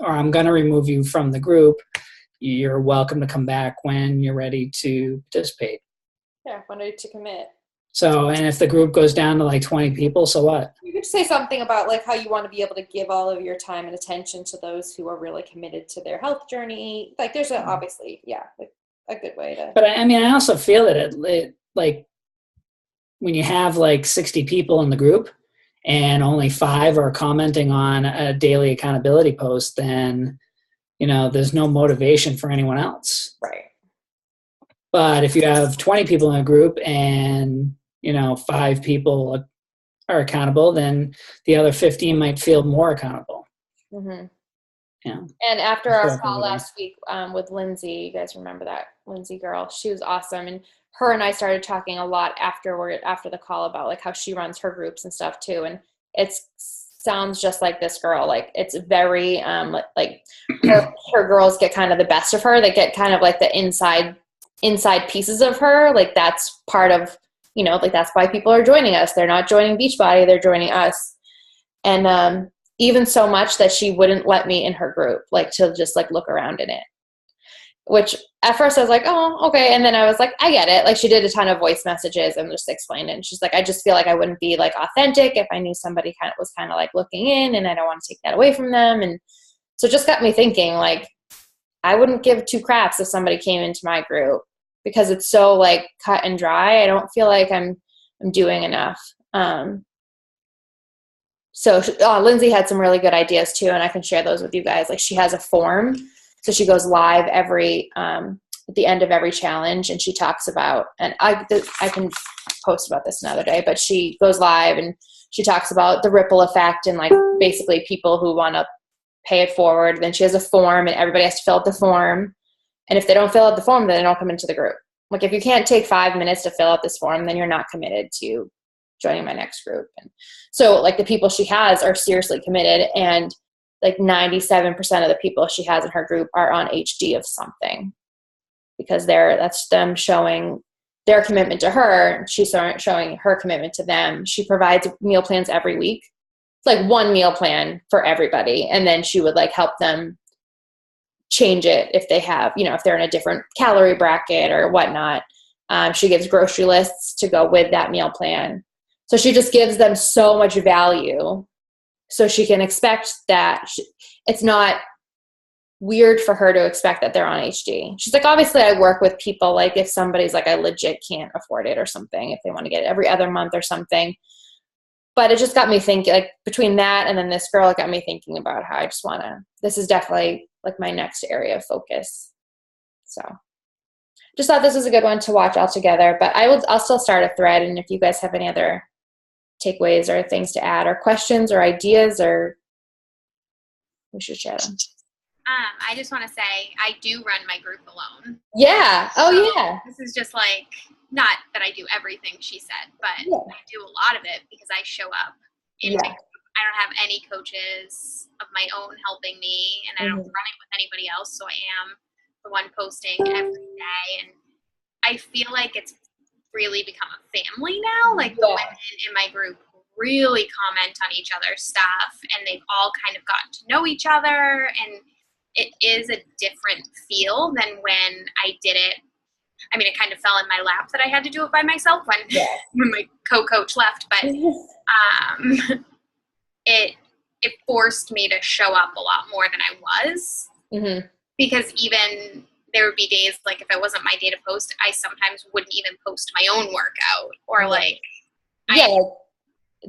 Or I'm going to remove you from the group. You're welcome to come back when you're ready to participate. Yeah, when ready to commit. So, and if the group goes down to like 20 people, so what? You could say something about like how you want to be able to give all of your time and attention to those who are really committed to their health journey. Like there's obviously, like a good way to. But I also feel that it like when you have like 60 people in the group and only 5 are commenting on a daily accountability post, then, there's no motivation for anyone else. Right. But if you have 20 people in a group and, 5 people are accountable, then the other 15 might feel more accountable. Mm-hmm. Yeah. And after our call last week with Lindsay, you guys remember that Lindsay girl? She was awesome. And her and I started talking a lot after the call about like how she runs her groups and stuff too. And it sounds just like this girl. Like it's very like her girls get kind of the best of her. They get kind of like the inside pieces of her. Like that's part of, like that's why people are joining us. They're not joining Beachbody, they're joining us. And even so much that she wouldn't let me in her group, like to just like look around in it. Which at first I was like, oh, okay. And then I was like, I get it. Like she did a ton of voice messages and just explained it. And she's like, I just feel like I wouldn't be like authentic if I knew somebody was kind of like looking in, and I don't want to take that away from them. And so it just got me thinking, like, I wouldn't give 2 craps if somebody came into my group, because it's so like cut and dry. I don't feel like I'm doing enough. So Lindsay had some really good ideas too, and I can share those with you guys. Like she has a form, so she goes live every at the end of every challenge, and she talks about, and I can post about this another day, but she goes live and she talks about the ripple effect and like basically people who want to pay it forward. Then she has a form, and everybody has to fill out the form. And if they don't fill out the form, then they don't come into the group. Like if you can't take 5 minutes to fill out this form, then you're not committed to joining my next group. And so like the people she has are seriously committed, and like 97% of the people she has in her group are on HD of something, because that's them showing their commitment to her. She's showing her commitment to them. She provides meal plans every week. It's like one meal plan for everybody. And then she would like help them change it if they have, if they're in a different calorie bracket or whatnot. She gives grocery lists to go with that meal plan. So she just gives them so much value, so she can expect that it's not weird for her to expect that they're on HD. She's like, obviously I work with people, like if somebody's like, I legit can't afford it or something, if they want to get it every other month or something. But it just got me thinking, like between that and then this girl, it got me thinking about how I just want to, this is definitely like my next area of focus. So just thought this was a good one to watch all together, but I'll still start a thread. And if you guys have any other takeaways or things to add or questions or ideas, or we should share them? I just want to say I do run my group alone. Yeah. Oh, so yeah. This is just like, not that I do everything she said, but I do a lot of it because I show up in my group. I don't have any coaches of my own helping me, and I don't run it with anybody else, so I am the one posting every day. And I feel like it's really become a family now. Like the women in my group really comment on each other's stuff, and they've all kind of gotten to know each other, and it is a different feel than when I did it. I mean, it kind of fell in my lap that I had to do it by myself when my co-coach left, but it forced me to show up a lot more than I was, because even there would be days, like if it wasn't my day to post, I sometimes wouldn't even post my own workout, or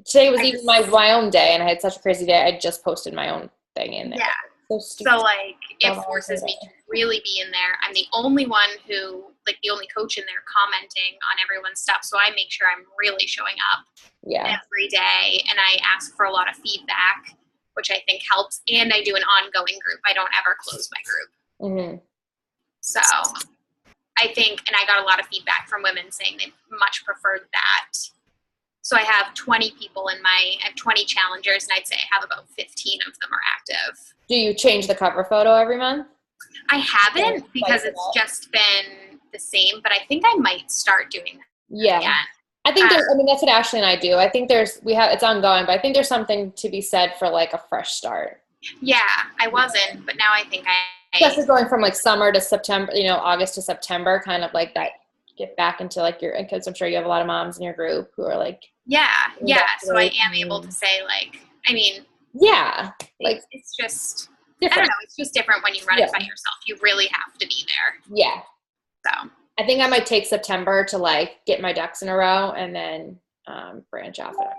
today was even my own day, and I had such a crazy day. I just posted my own thing in there. Yeah. So like it forces me to really be in there. I'm the only one who, like the only coach in there commenting on everyone's stuff. So I make sure I'm really showing up every day, and I ask for a lot of feedback, which I think helps. And I do an ongoing group. I don't ever close my group. So I think, and I got a lot of feedback from women saying they much preferred that. So I have 20 people I have 20 challengers, and I'd say I have about 15 of them are active. Do you change the cover photo every month? I haven't, because it's just been the same, but I think I might start doing that. Yeah. Again. I think that's what Ashley and I do. I think it's ongoing, but I think there's something to be said for like a fresh start. Yeah, I wasn't, but now I think Especially going from like summer to September, August to September, kind of like that, get back into like because I'm sure you have a lot of moms in your group who are like. Yeah. So I am able to say like, I mean. Yeah. Like it's just, different. I don't know. It's just different when you run it by yourself. You really have to be there. Yeah. So. I think I might take September to like get my ducks in a row and then branch off in October.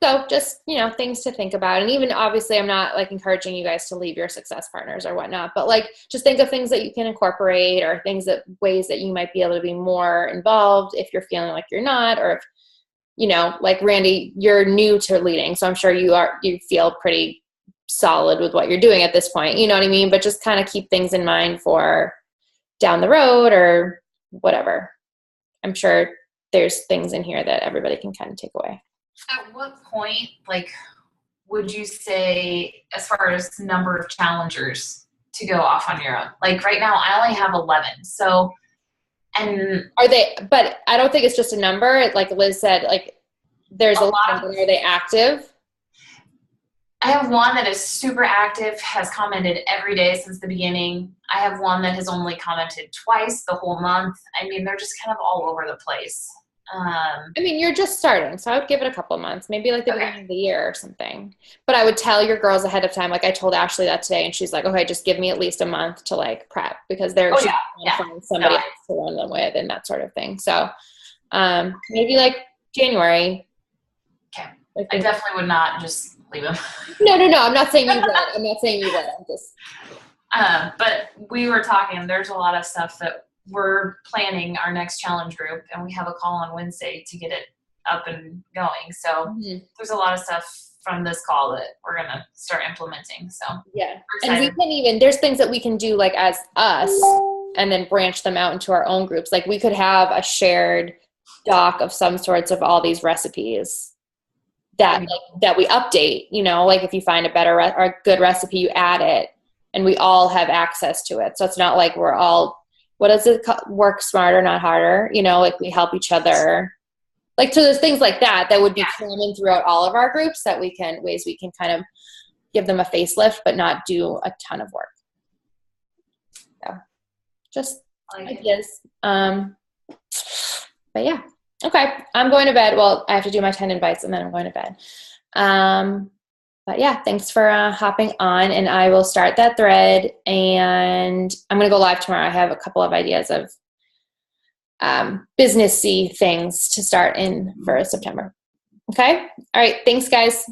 So just, things to think about. And even obviously I'm not like encouraging you guys to leave your success partners or whatnot, but like just think of things that you can incorporate, or ways that you might be able to be more involved if you're feeling like you're not, or if, like Randy, you're new to leading. So I'm sure you feel pretty solid with what you're doing at this point. You know what I mean? But just kind of keep things in mind for down the road or whatever. I'm sure there's things in here that everybody can kind of take away. At what point, like, would you say, as far as number of challengers to go off on your own? Like right now, I only have 11. So, and but I don't think it's just a number. Like Liz said, like there's a lot of them. Are they active? I have one that is super active, has commented every day since the beginning. I have one that has only commented twice the whole month. I mean, they're just kind of all over the place. I mean, you're just starting, so I would give it a couple of months, maybe like the beginning of the year or something. But I would tell your girls ahead of time. Like I told Ashley that today, and she's like, okay, just give me at least a month to like prep, because they're trying to find somebody else to run them with and that sort of thing. So maybe like January. Okay. I definitely would not just leave them. No. I'm not saying you would. I'm just. But we were talking, there's a lot of stuff that we're planning our next challenge group, and we have a call on Wednesday to get it up and going. So there's a lot of stuff from this call that we're going to start implementing. So yeah. And we can there's things that we can do like as us and then branch them out into our own groups. Like we could have a shared doc of some sorts of all these recipes that we update, like if you find a better or a good recipe, you add it and we all have access to it. So it's not like we're all, what does it work smarter, not harder? Like we help each other. Like, so there's things like that would be common throughout all of our groups that ways we can kind of give them a facelift, but not do a ton of work. Yeah. Just ideas. But yeah. Okay. I'm going to bed. Well, I have to do my 10 invites and then I'm going to bed. But yeah, thanks for hopping on, and I will start that thread, and I'm going to go live tomorrow. I have a couple of ideas of businessy things to start in for September. Okay. All right. Thanks guys.